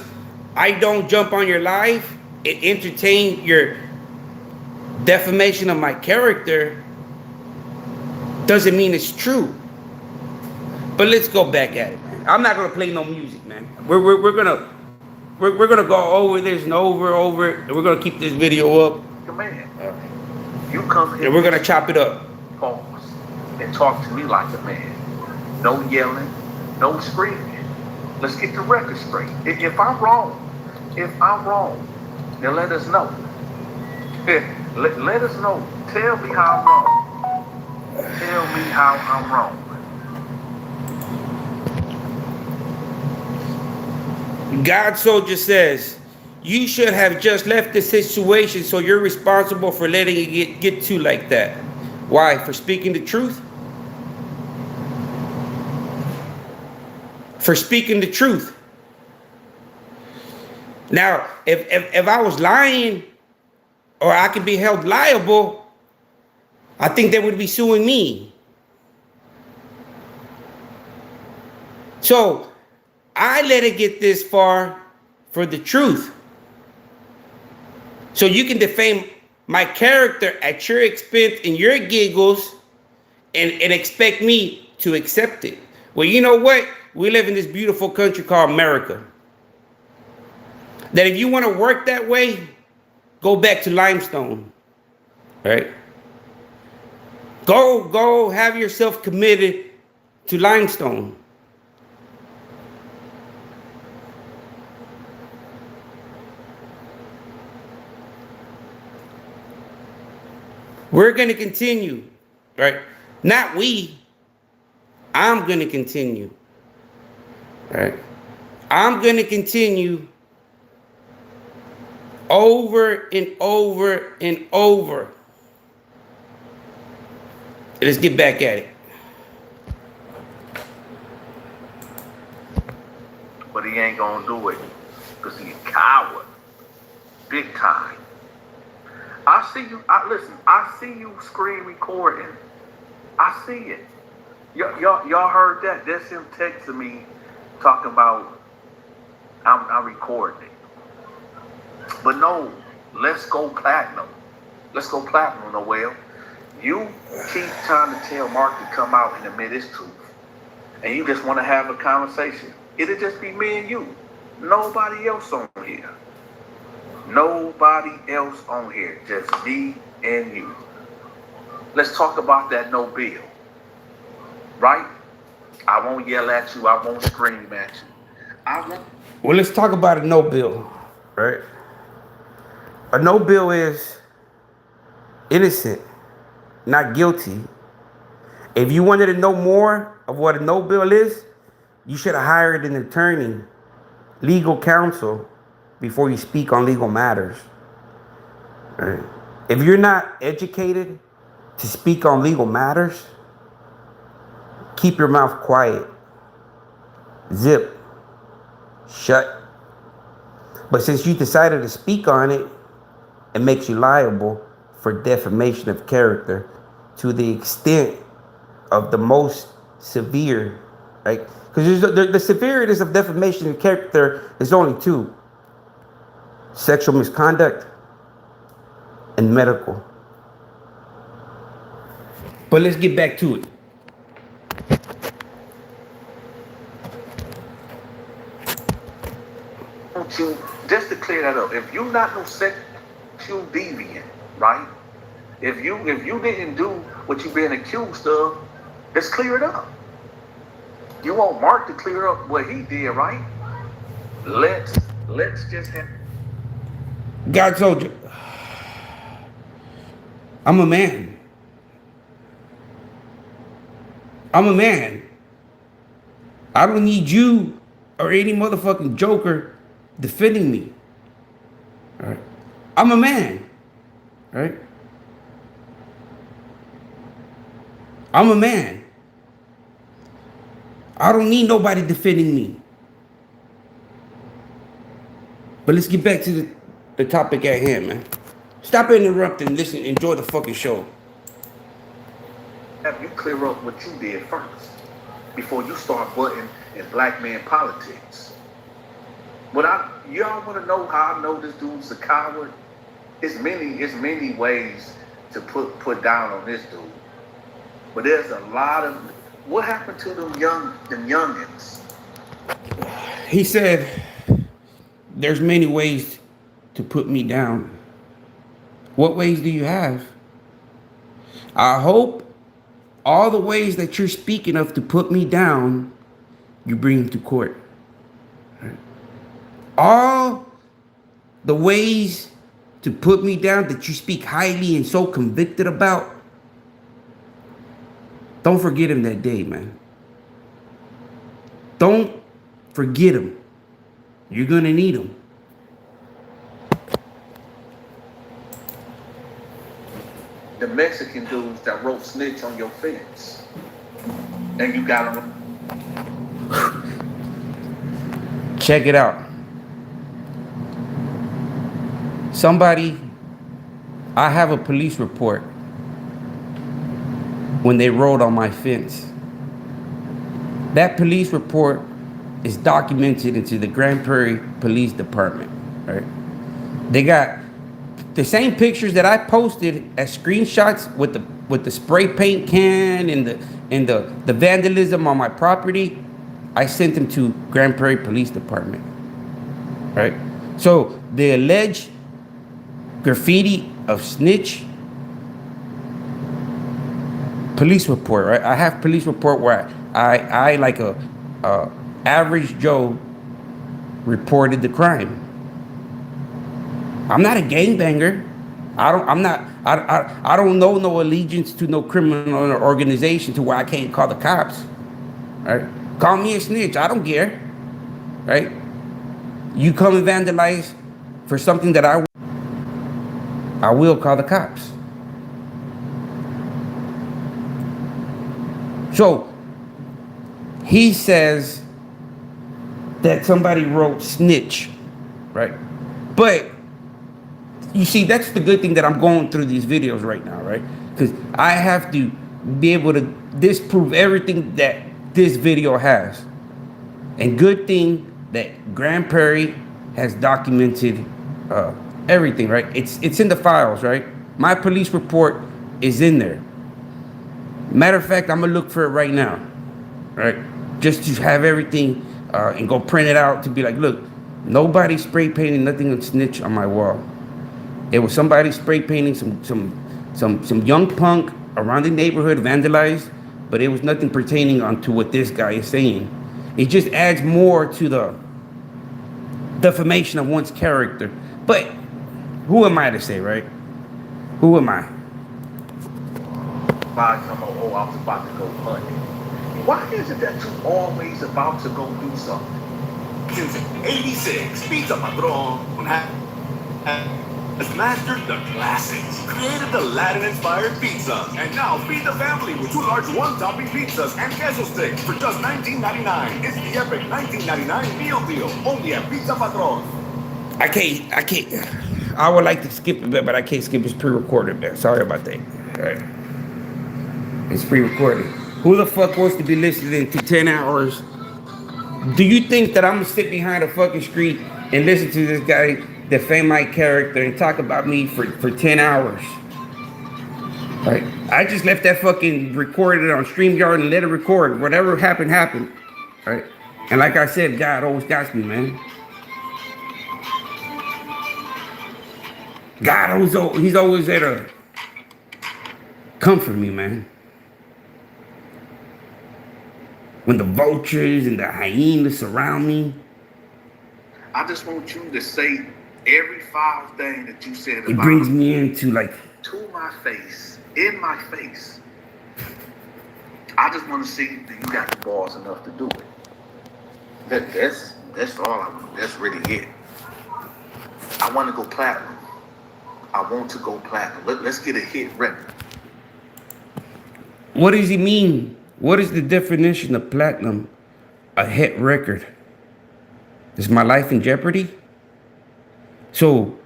I don't jump on your life and entertain your defamation of my character doesn't mean it's true. But let's go back at it, man. I'm not gonna play no music, man. We're gonna go over this and over it, and we're gonna keep this video up. Man, you come here and we're gonna chop it up. Pause and talk to me like a man. No yelling, no screaming. Let's get the record straight. If I'm wrong, then let us know. Let us know. Tell me how I'm wrong. Tell me how I'm wrong. God Soldier says, you should have just left the situation, so you're responsible for letting it get to like that. Why? For speaking the truth? For speaking the truth. Now, if I was lying, or I could be held liable, I think they would be suing me. So I let it get this far for the truth. So you can defame my character at your expense and your giggles and expect me to accept it. Well, you know what? We live in this beautiful country called America. That if you want to work that way, go back to limestone. Right? Go have yourself committed to limestone. We're going to continue, right? Not we. I'm going to continue, right? I'm going to continue over and over and over. Let's get back at it. But he ain't gonna do it because he's a coward. Big time. I see you. I see you screen recording. I see it. Y'all heard that? That's him texting me, talking about I'm recording it. But no, let's go platinum. Let's go platinum, Noel. You keep trying to tell Mark to come out and admit his truth, and you just want to have a conversation. It'll just be me and you. Nobody else on here. Nobody else on here. Just me and you. Let's talk about that no bill. Right? I won't yell at you. I won't scream at you. Well, let's talk about a no bill. Right? A no bill is innocent, not guilty. If you wanted to know more of what a no bill is, you should have hired an attorney, legal counsel, before you speak on legal matters. Right? If you're not educated to speak on legal matters, keep your mouth quiet. Zip. Shut. But since you decided to speak on it, it makes you liable for defamation of character to the extent of the most severe, right? Because the severity of defamation of character is only two: sexual misconduct and medical. But let's get back to it. Just to clear that up, if you're not no sexual deviant, right? If you didn't do what you've been accused of, let's clear it up. You want Mark to clear up what he did, right? Let's just have. God told you, I'm a man. I'm a man. I don't need you or any motherfucking joker defending me. All right? I'm a man. All right? I'm a man. I don't need nobody defending me. But let's get back to the topic at hand, man. Stop interrupting. Listen, enjoy the fucking show. Have you clear up what you did first before you start butting in black man politics? Y'all want to know how I know this dude's a coward? It's many ways to put down on this dude. But there's a lot of what happened to them youngins? He said, "There's many ways to put me down." What ways do you have? I hope all the ways that you're speaking of to put me down, you bring them to court. Right? All the ways to put me down that you speak highly and so convicted about, don't forget him that day, man. Don't forget him. You're gonna need him. The Mexican dudes that wrote snitch on your fence. And you got them. Check it out. I have a police report when they wrote on my fence. That police report is documented into the Grand Prairie Police Department, right? They got the same pictures that I posted as screenshots with the spray paint can and the vandalism on my property. I sent them to Grand Prairie Police Department, right? So the alleged graffiti of snitch, police report, right? I have police report where I like a average Joe reported the crime. I'm not a gangbanger. I don't know no allegiance to no criminal organization to where I can't call the cops. Right? Call me a snitch. I don't care. Right? You come and vandalize for something that I will call the cops. So he says that somebody wrote snitch, right? But you see, that's the good thing that I'm going through these videos right now, right? Because I have to be able to disprove everything that this video has. And good thing that Grand Prairie has documented everything, right? It's in the files, right? My police report is in there. Matter of fact, I'm gonna look for it right now, right? Just to have everything and go print it out to be like, look, nobody spray painted nothing on snitch on my wall. It was somebody spray painting some young punk around the neighborhood, vandalized, but it was nothing pertaining onto what this guy is saying. It just adds more to the defamation of one's character. But who am I to say, right? Who am I? somebody come on, oh, I was about to go hunting. Why is it that you always about to go do something? Since 86, Pizza Patron has mastered the classics, created the Latin-inspired pizzas, and now feed the family with 2 large one-topping pizzas and queso sticks for just $19.99. It's the epic $19.99 meal deal, only at Pizza Patron. I can't. I would like to skip it, but I can't skip. It's pre-recorded, man. Sorry about that. All right. It's pre-recorded. Who the fuck wants to be listening to 10 hours? Do you think that I'm gonna sit behind a fucking street and listen to this guy defame my character and talk about me for 10 hours? All right. I just left that fucking recorded on StreamYard and let it record. Whatever happened, happened. All right. And like I said, God always got me, man. God, he's always there to comfort me, man. When the vultures and the hyenas surround me, I just want you to say every foul thing that you said it about brings me into like to my face, in my face. I just want to see that you got the balls enough to do it. That's all I want. That's really it. I want to go platinum. I want to go platinum. Let's get a hit record. What does he mean? What is the definition of platinum? A hit record. Is my life in jeopardy? So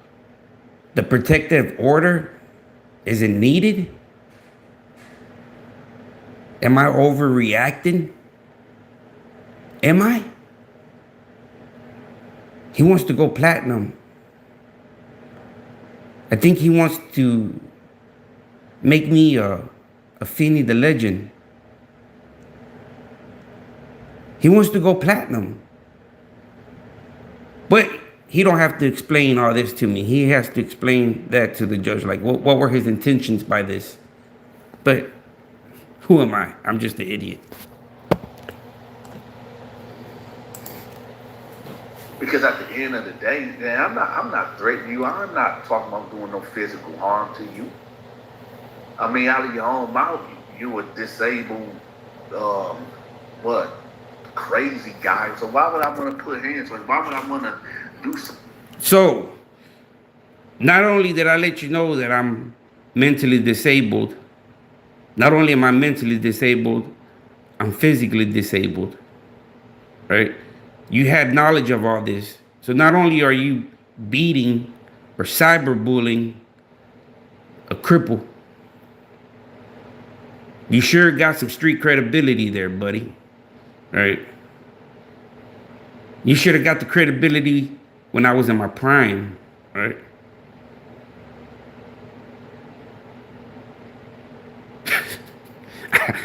the protective order isn't needed? Am I overreacting? Am I? He wants to go platinum. I think he wants to make me a Feeny the Legend. He wants to go platinum. But he don't have to explain all this to me. He has to explain that to the judge. Like, what were his intentions by this? But who am I? I'm just an idiot. Because at the end of the day, man, I'm not threatening you. I'm not talking about doing no physical harm to you. I mean, out of your own mouth, you were disabled, crazy guy. So why would I want to put hands on you? Why would I want to do something? So, not only did I let you know that I'm mentally disabled, not only am I mentally disabled, I'm physically disabled, right? You had knowledge of all this. So not only are you beating or cyberbullying a cripple, you sure got some street credibility there, buddy. All right? You should have got the credibility when I was in my prime, right?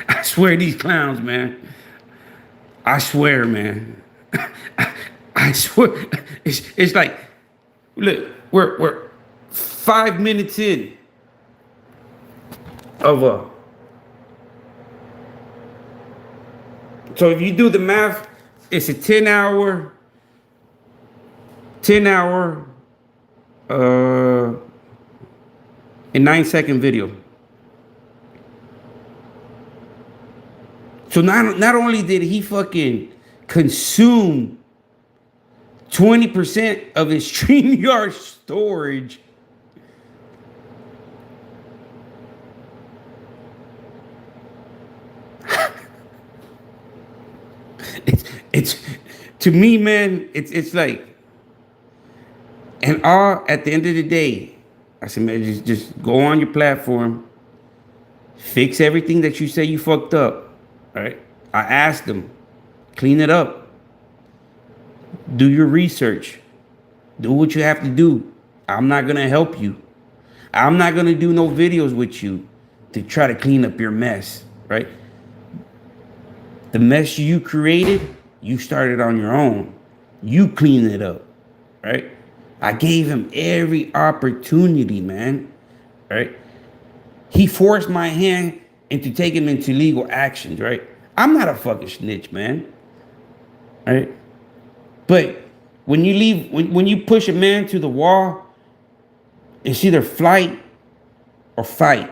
I swear these clowns, man. I swear, man. I swear. It's like, look, we're 5 minutes in of a. So if you do the math, it's a 10 hour and 9-second video. So not only did he fucking consume 20% of his StreamYard storage, it's to me, man, it's like, and all at the end of the day, I said, man, just go on your platform, fix everything that you say you fucked up. All right. I asked them, clean it up. Do your research. Do what you have to do. I'm not going to help you. I'm not going to do no videos with you to try to clean up your mess, right? The mess you created, you started on your own. You clean it up, right? I gave him every opportunity, man, right? He forced my hand into taking him into legal actions, right? I'm not a fucking snitch, man, right? But when you leave, when you push a man to the wall, it's either flight or fight.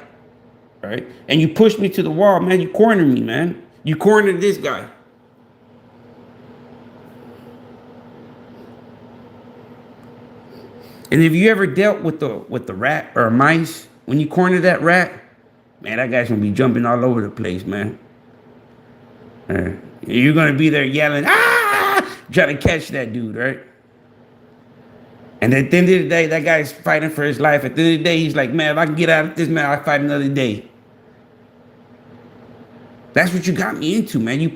right? And you pushed me to the wall, man. You cornered me, man. You cornered this guy. And if you ever dealt with the rat or mice, when you corner that rat, man, that guy's gonna be jumping all over the place, man. You're gonna be there yelling, ah, trying to catch that dude, right? And at the end of the day, that guy's fighting for his life. At the end of the day, he's like, man, if I can get out of this, man, I'll fight another day. That's what you got me into, man. You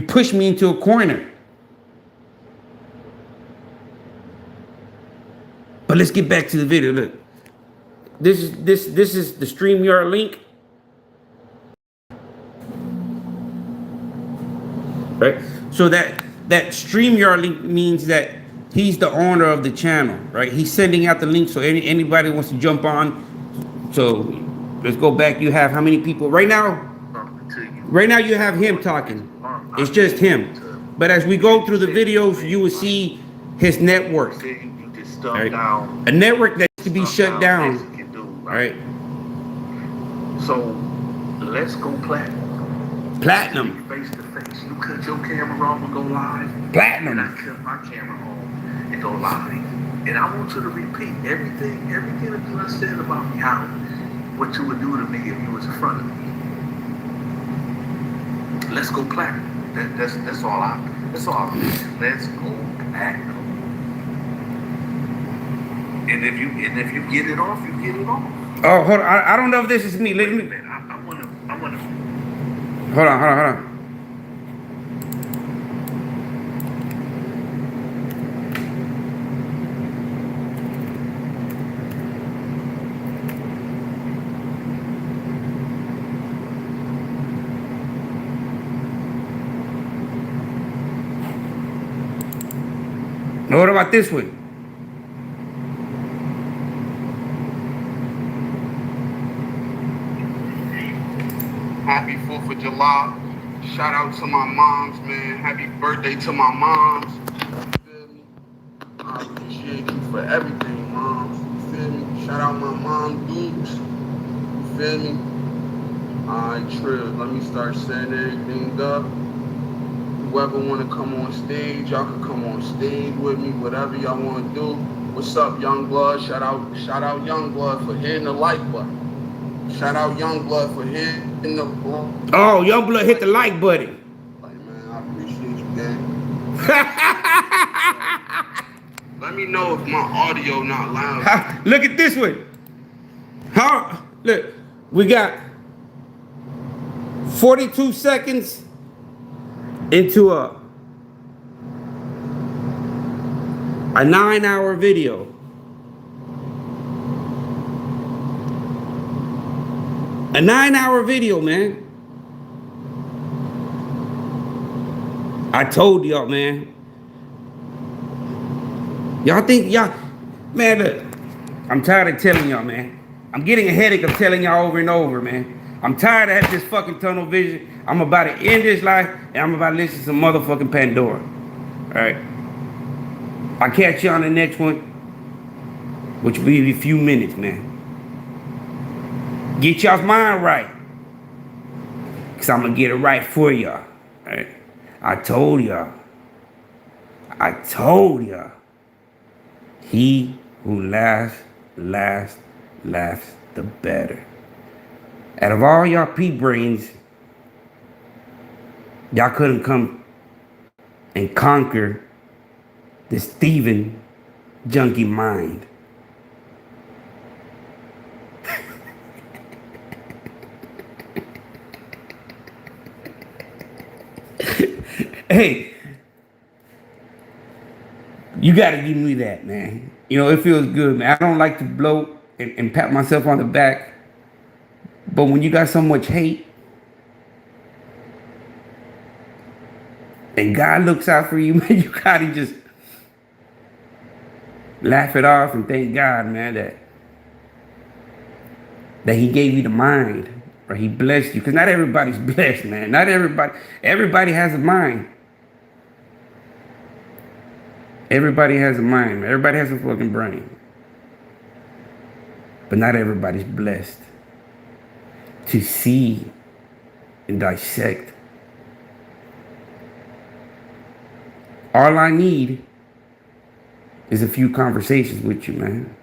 pushed me into a corner. But let's get back to the video. Look, this is the StreamYard link, right? So that StreamYard link means that he's the owner of the channel, right? He's sending out the link so anybody wants to jump on. So let's go back. You have how many people right now? Right now you have him talking. It's just him. But as we go through the videos, you will see his network. Right? A network that needs to be shut down. Right? So let's go platinum. Platinum. Face to face. You cut your camera off and go live. Platinum. And I cut my camera on and go live. And I want you to repeat everything that you have said about me, how what you would do to me if you was in front of me. Let's go platinum. That's all I. Let's go platinum. And if you get it off, you get it off. Oh, hold on. I don't know if this is me. Let me. I wanna. Hold on. Now, what about this one? Happy 4th of July. Shout out to my moms, man. Happy birthday to my moms. You feel me? I appreciate you for everything, moms. You feel me? Shout out my mom, Dukes. You feel me? Alright, Trill. Let me start setting everything up. Whoever want to come on stage, y'all can come on stage with me. Whatever y'all want to do. What's up, Youngblood? Shout out Youngblood for hitting the like button. Shout out Youngblood for hitting the Oh, Youngblood hit the like button. Like, man, I appreciate you, gang. Let me know if my audio not loud. Look at this one. Look, we got 42 seconds into a 9-hour video. A 9-hour video, man. I told y'all, man. Y'all think man, look, I'm tired of telling y'all, man. I'm getting a headache of telling y'all over and over, man. I'm tired of having this fucking tunnel vision. I'm about to end this life, and I'm about to listen to some motherfucking Pandora. All right. I'll catch you on the next one, which will be a few minutes, man. Get y'all's mind right, because I'm going to get it right for y'all. Right? I told y'all. He who laughs the better. Out of all y'all pea brains, y'all couldn't come and conquer the Steven junkie mind. Hey, you gotta give me that, man. You know, it feels good, man. I don't like to blow and pat myself on the back, but when you got so much hate, and God looks out for you, man, you gotta just laugh it off and thank God, man, that He gave you the mind, or He blessed you. Because not everybody's blessed, man. Not everybody has a mind. Everybody has a mind. Everybody has a fucking brain. But not everybody's blessed. to see and dissect. All I need is a few conversations with you, man.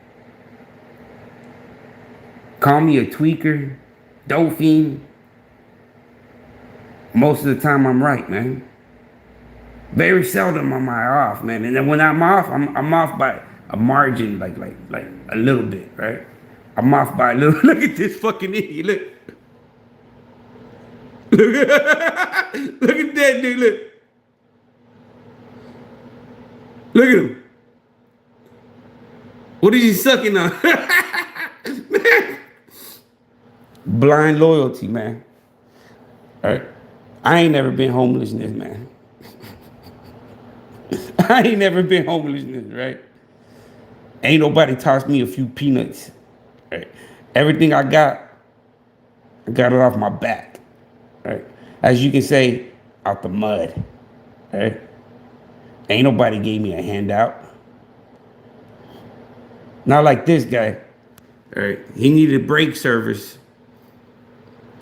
Call me a tweaker, dolphin. Most of the time I'm right, man. Very seldom am I off, man. And then when I'm off, I'm off by a margin, like a little bit, right? I'm off by a little. Look at this fucking idiot. Look. Look at that dude. Look. Look at him. What is he sucking on? Man. Blind loyalty, man. All right. I ain't never been homelessness, man. I ain't never been homelessness, right? Ain't nobody tossed me a few peanuts. Right? Everything I got it off my back. Right? As you can say, out the mud. Right? Ain't nobody gave me a handout. Not like this guy. Right? He needed brake service.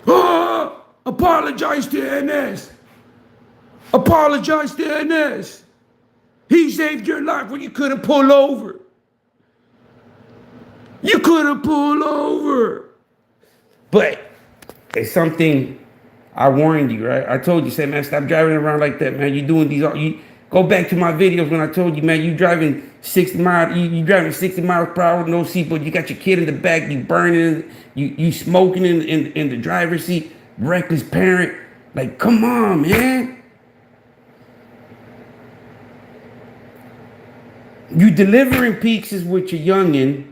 Oh, apologize to NS. Apologize to NS. He saved your life when you couldn't pull over. You couldn't pull over. But it's something I warned you, right? I told you, say, man, stop driving around like that, man. You doing these, you go back to my videos when I told you, man, you driving 60 miles, you driving 60 miles per hour with no seatbelt. You got your kid in the back, you burning, you smoking in the driver's seat, reckless parent. Like, come on, man. You delivering pizzas with your youngin',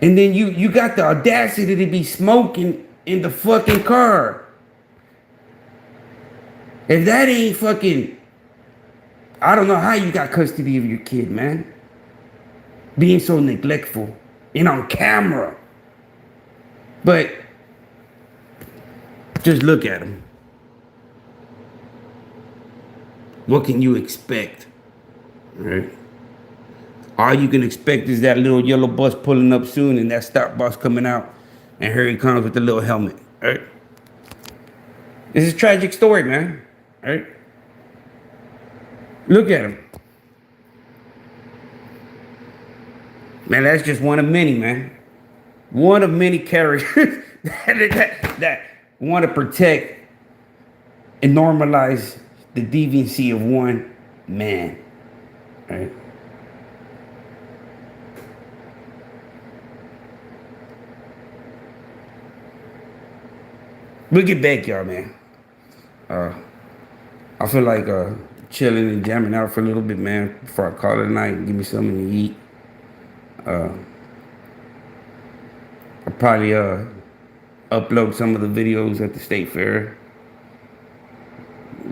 and then you got the audacity to be smoking in the fucking car. If that ain't fucking, I don't know how you got custody of your kid, man. Being so neglectful and on camera. But just look at him. What can you expect? Right? All you can expect is that little yellow bus pulling up soon and that stop bus coming out, and here he comes with the little helmet. Right? This is a tragic story, man. Right? Look at him. Man, that's just one of many, man. One of many characters that want to protect and normalize the deviancy of one man. Right? We'll get back, y'all, man. I feel like chilling and jamming out for a little bit, man, before I call it a night and give me something to eat. I'll probably upload some of the videos at the state fair.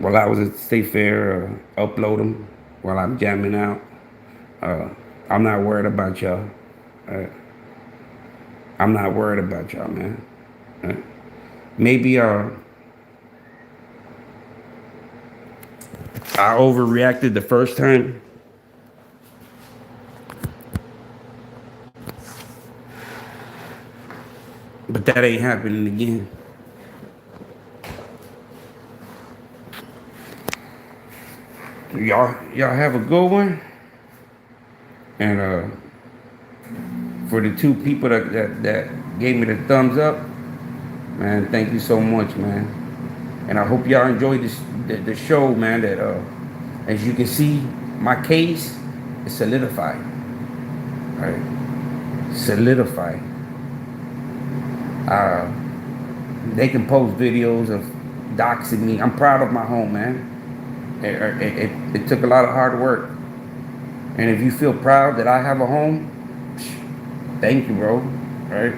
While I was at the state fair, upload them while I'm jamming out. I'm not worried about y'all. I'm not worried about y'all, man. Maybe I overreacted the first time. But that ain't happening again. Y'all have a good one. And for the two people that gave me the thumbs up, man, thank you so much, man. And I hope y'all enjoyed the show, man. That as you can see, my case is solidified. Right? Solidified. They can post videos of doxing me. I'm proud of my home, man. It took a lot of hard work. And if you feel proud that I have a home, thank you, bro. Right?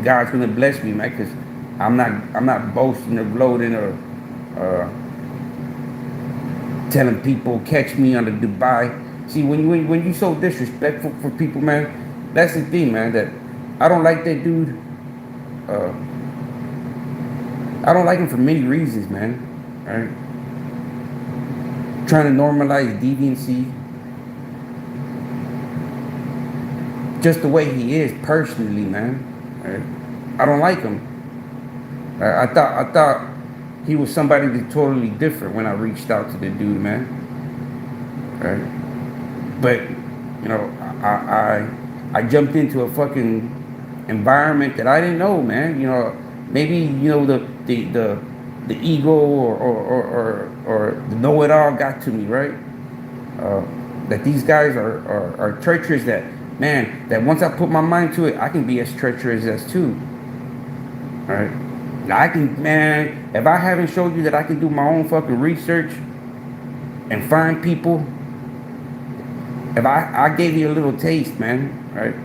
God's gonna bless me, man, because I'm not boasting or gloating or telling people catch me on the Dubai. See, when you so disrespectful for people, man, that's the thing, man. That I don't like that dude. I don't like him for many reasons, man. Right? Trying to normalize deviancy. Just the way he is personally, man. Right? I don't like him. I thought he was somebody that's totally different when I reached out to the dude, man. Right? But you know, I jumped into a fucking environment that I didn't know, man. You know, maybe you know the ego or the know-it-all got to me, right? That these guys are treacherous. That man, that once I put my mind to it, I can be as treacherous as too. All right. I can, man, if I haven't showed you that I can do my own fucking research and find people, if I gave you a little taste, man, right?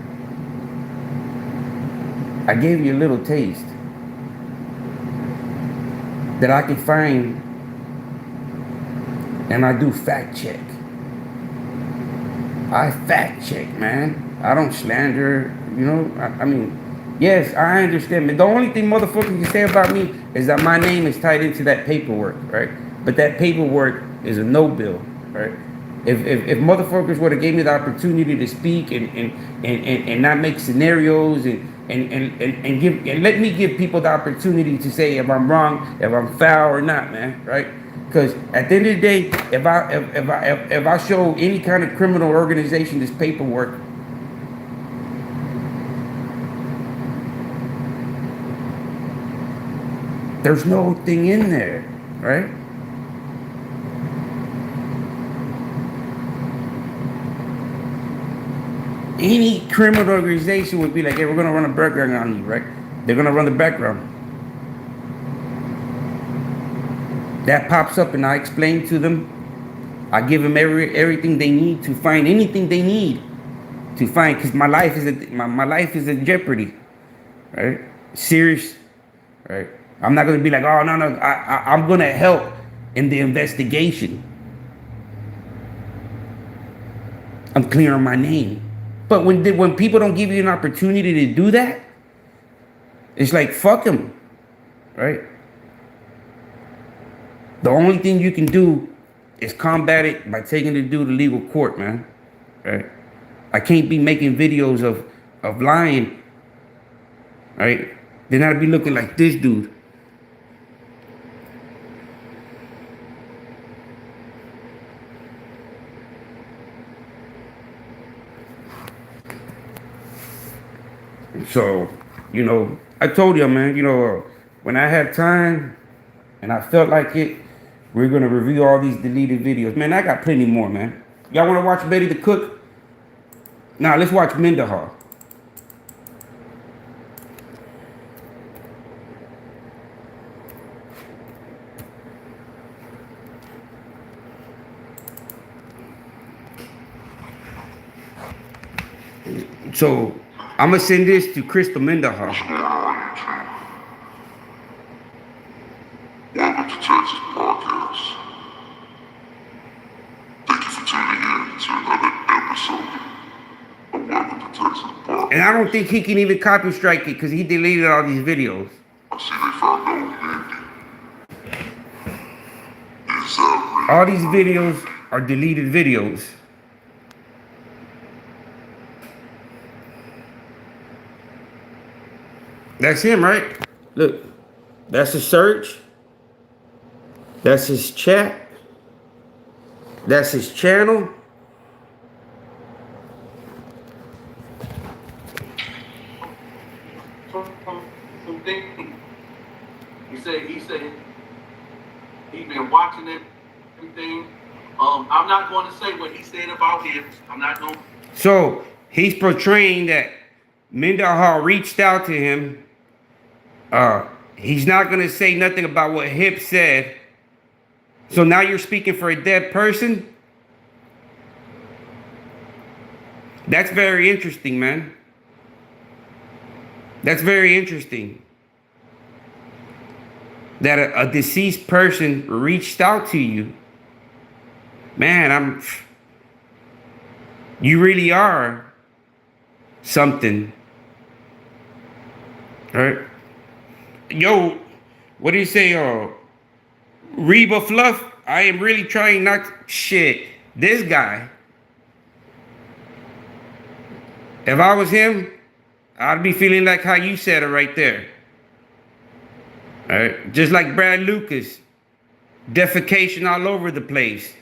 I gave you a little taste that I can find, and I do fact check. I fact check, man. I don't slander, you know, I mean, yes, I understand. But the only thing motherfuckers can say about me is that my name is tied into that paperwork, right? But that paperwork is a no bill, right? If motherfuckers would have gave me the opportunity to speak and not make scenarios and let me give people the opportunity to say if I'm wrong, if I'm foul or not, man, right? Because at the end of the day, if I show any kind of criminal organization this paperwork, there's no thing in there, right? Any criminal organization would be like, hey, we're gonna run a background on you, right? They're gonna run the background. That pops up and I explain to them. I give them everything they need to find anything they need to find, because my life is in jeopardy, right? Serious, right? I'm not gonna be like, oh no, I'm gonna help in the investigation. I'm clearing my name. But when people don't give you an opportunity to do that, it's like fuck them, right? The only thing you can do is combat it by taking the dude to legal court, man. Right? I can't be making videos of lying, right? Then I'd be looking like this dude. So, you know, I told you, man, you know, when I had time and I felt like it, we're going to review all these deleted videos. Man, I got plenty more, man. Y'all want to watch Betty the Cook? Nah, let's watch Mendenhall. So, I'm going to send this to Crystal Mendenhall. Welcome to Texas Podcast. Thank you for tuning in to another episode of Welcome to Texas Podcast. And I don't think he can even copy strike it because he deleted all these videos. I see they found no ending. All these videos are deleted videos. That's him, right? Look, that's his search. That's his chat. That's his channel. He said he's been watching everything. I'm not going to say what he said about him. I'm not going. So he's portraying that Mendenhall reached out to him. He's not going to say nothing about what Hip said. So now you're speaking for a dead person? That's very interesting, man. That's very interesting. That a deceased person reached out to you. Man, you really are something. Right? Yo, what do you say? Reba Fluff? I am really trying not to, shit. This guy. If I was him, I'd be feeling like how you said it right there. All right, just like Brad Lucas, defecation all over the place.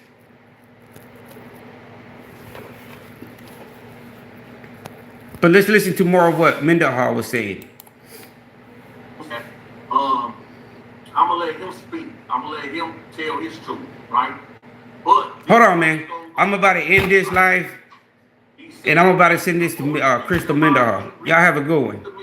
But let's listen to more of what Mendenhall was saying. Okay. I'm gonna let him speak. I'm gonna let him tell his truth, right? But Hold on, man. I'm about to end this live, and I'm about to send this to Crystal Mendenhall. Y'all have a good one.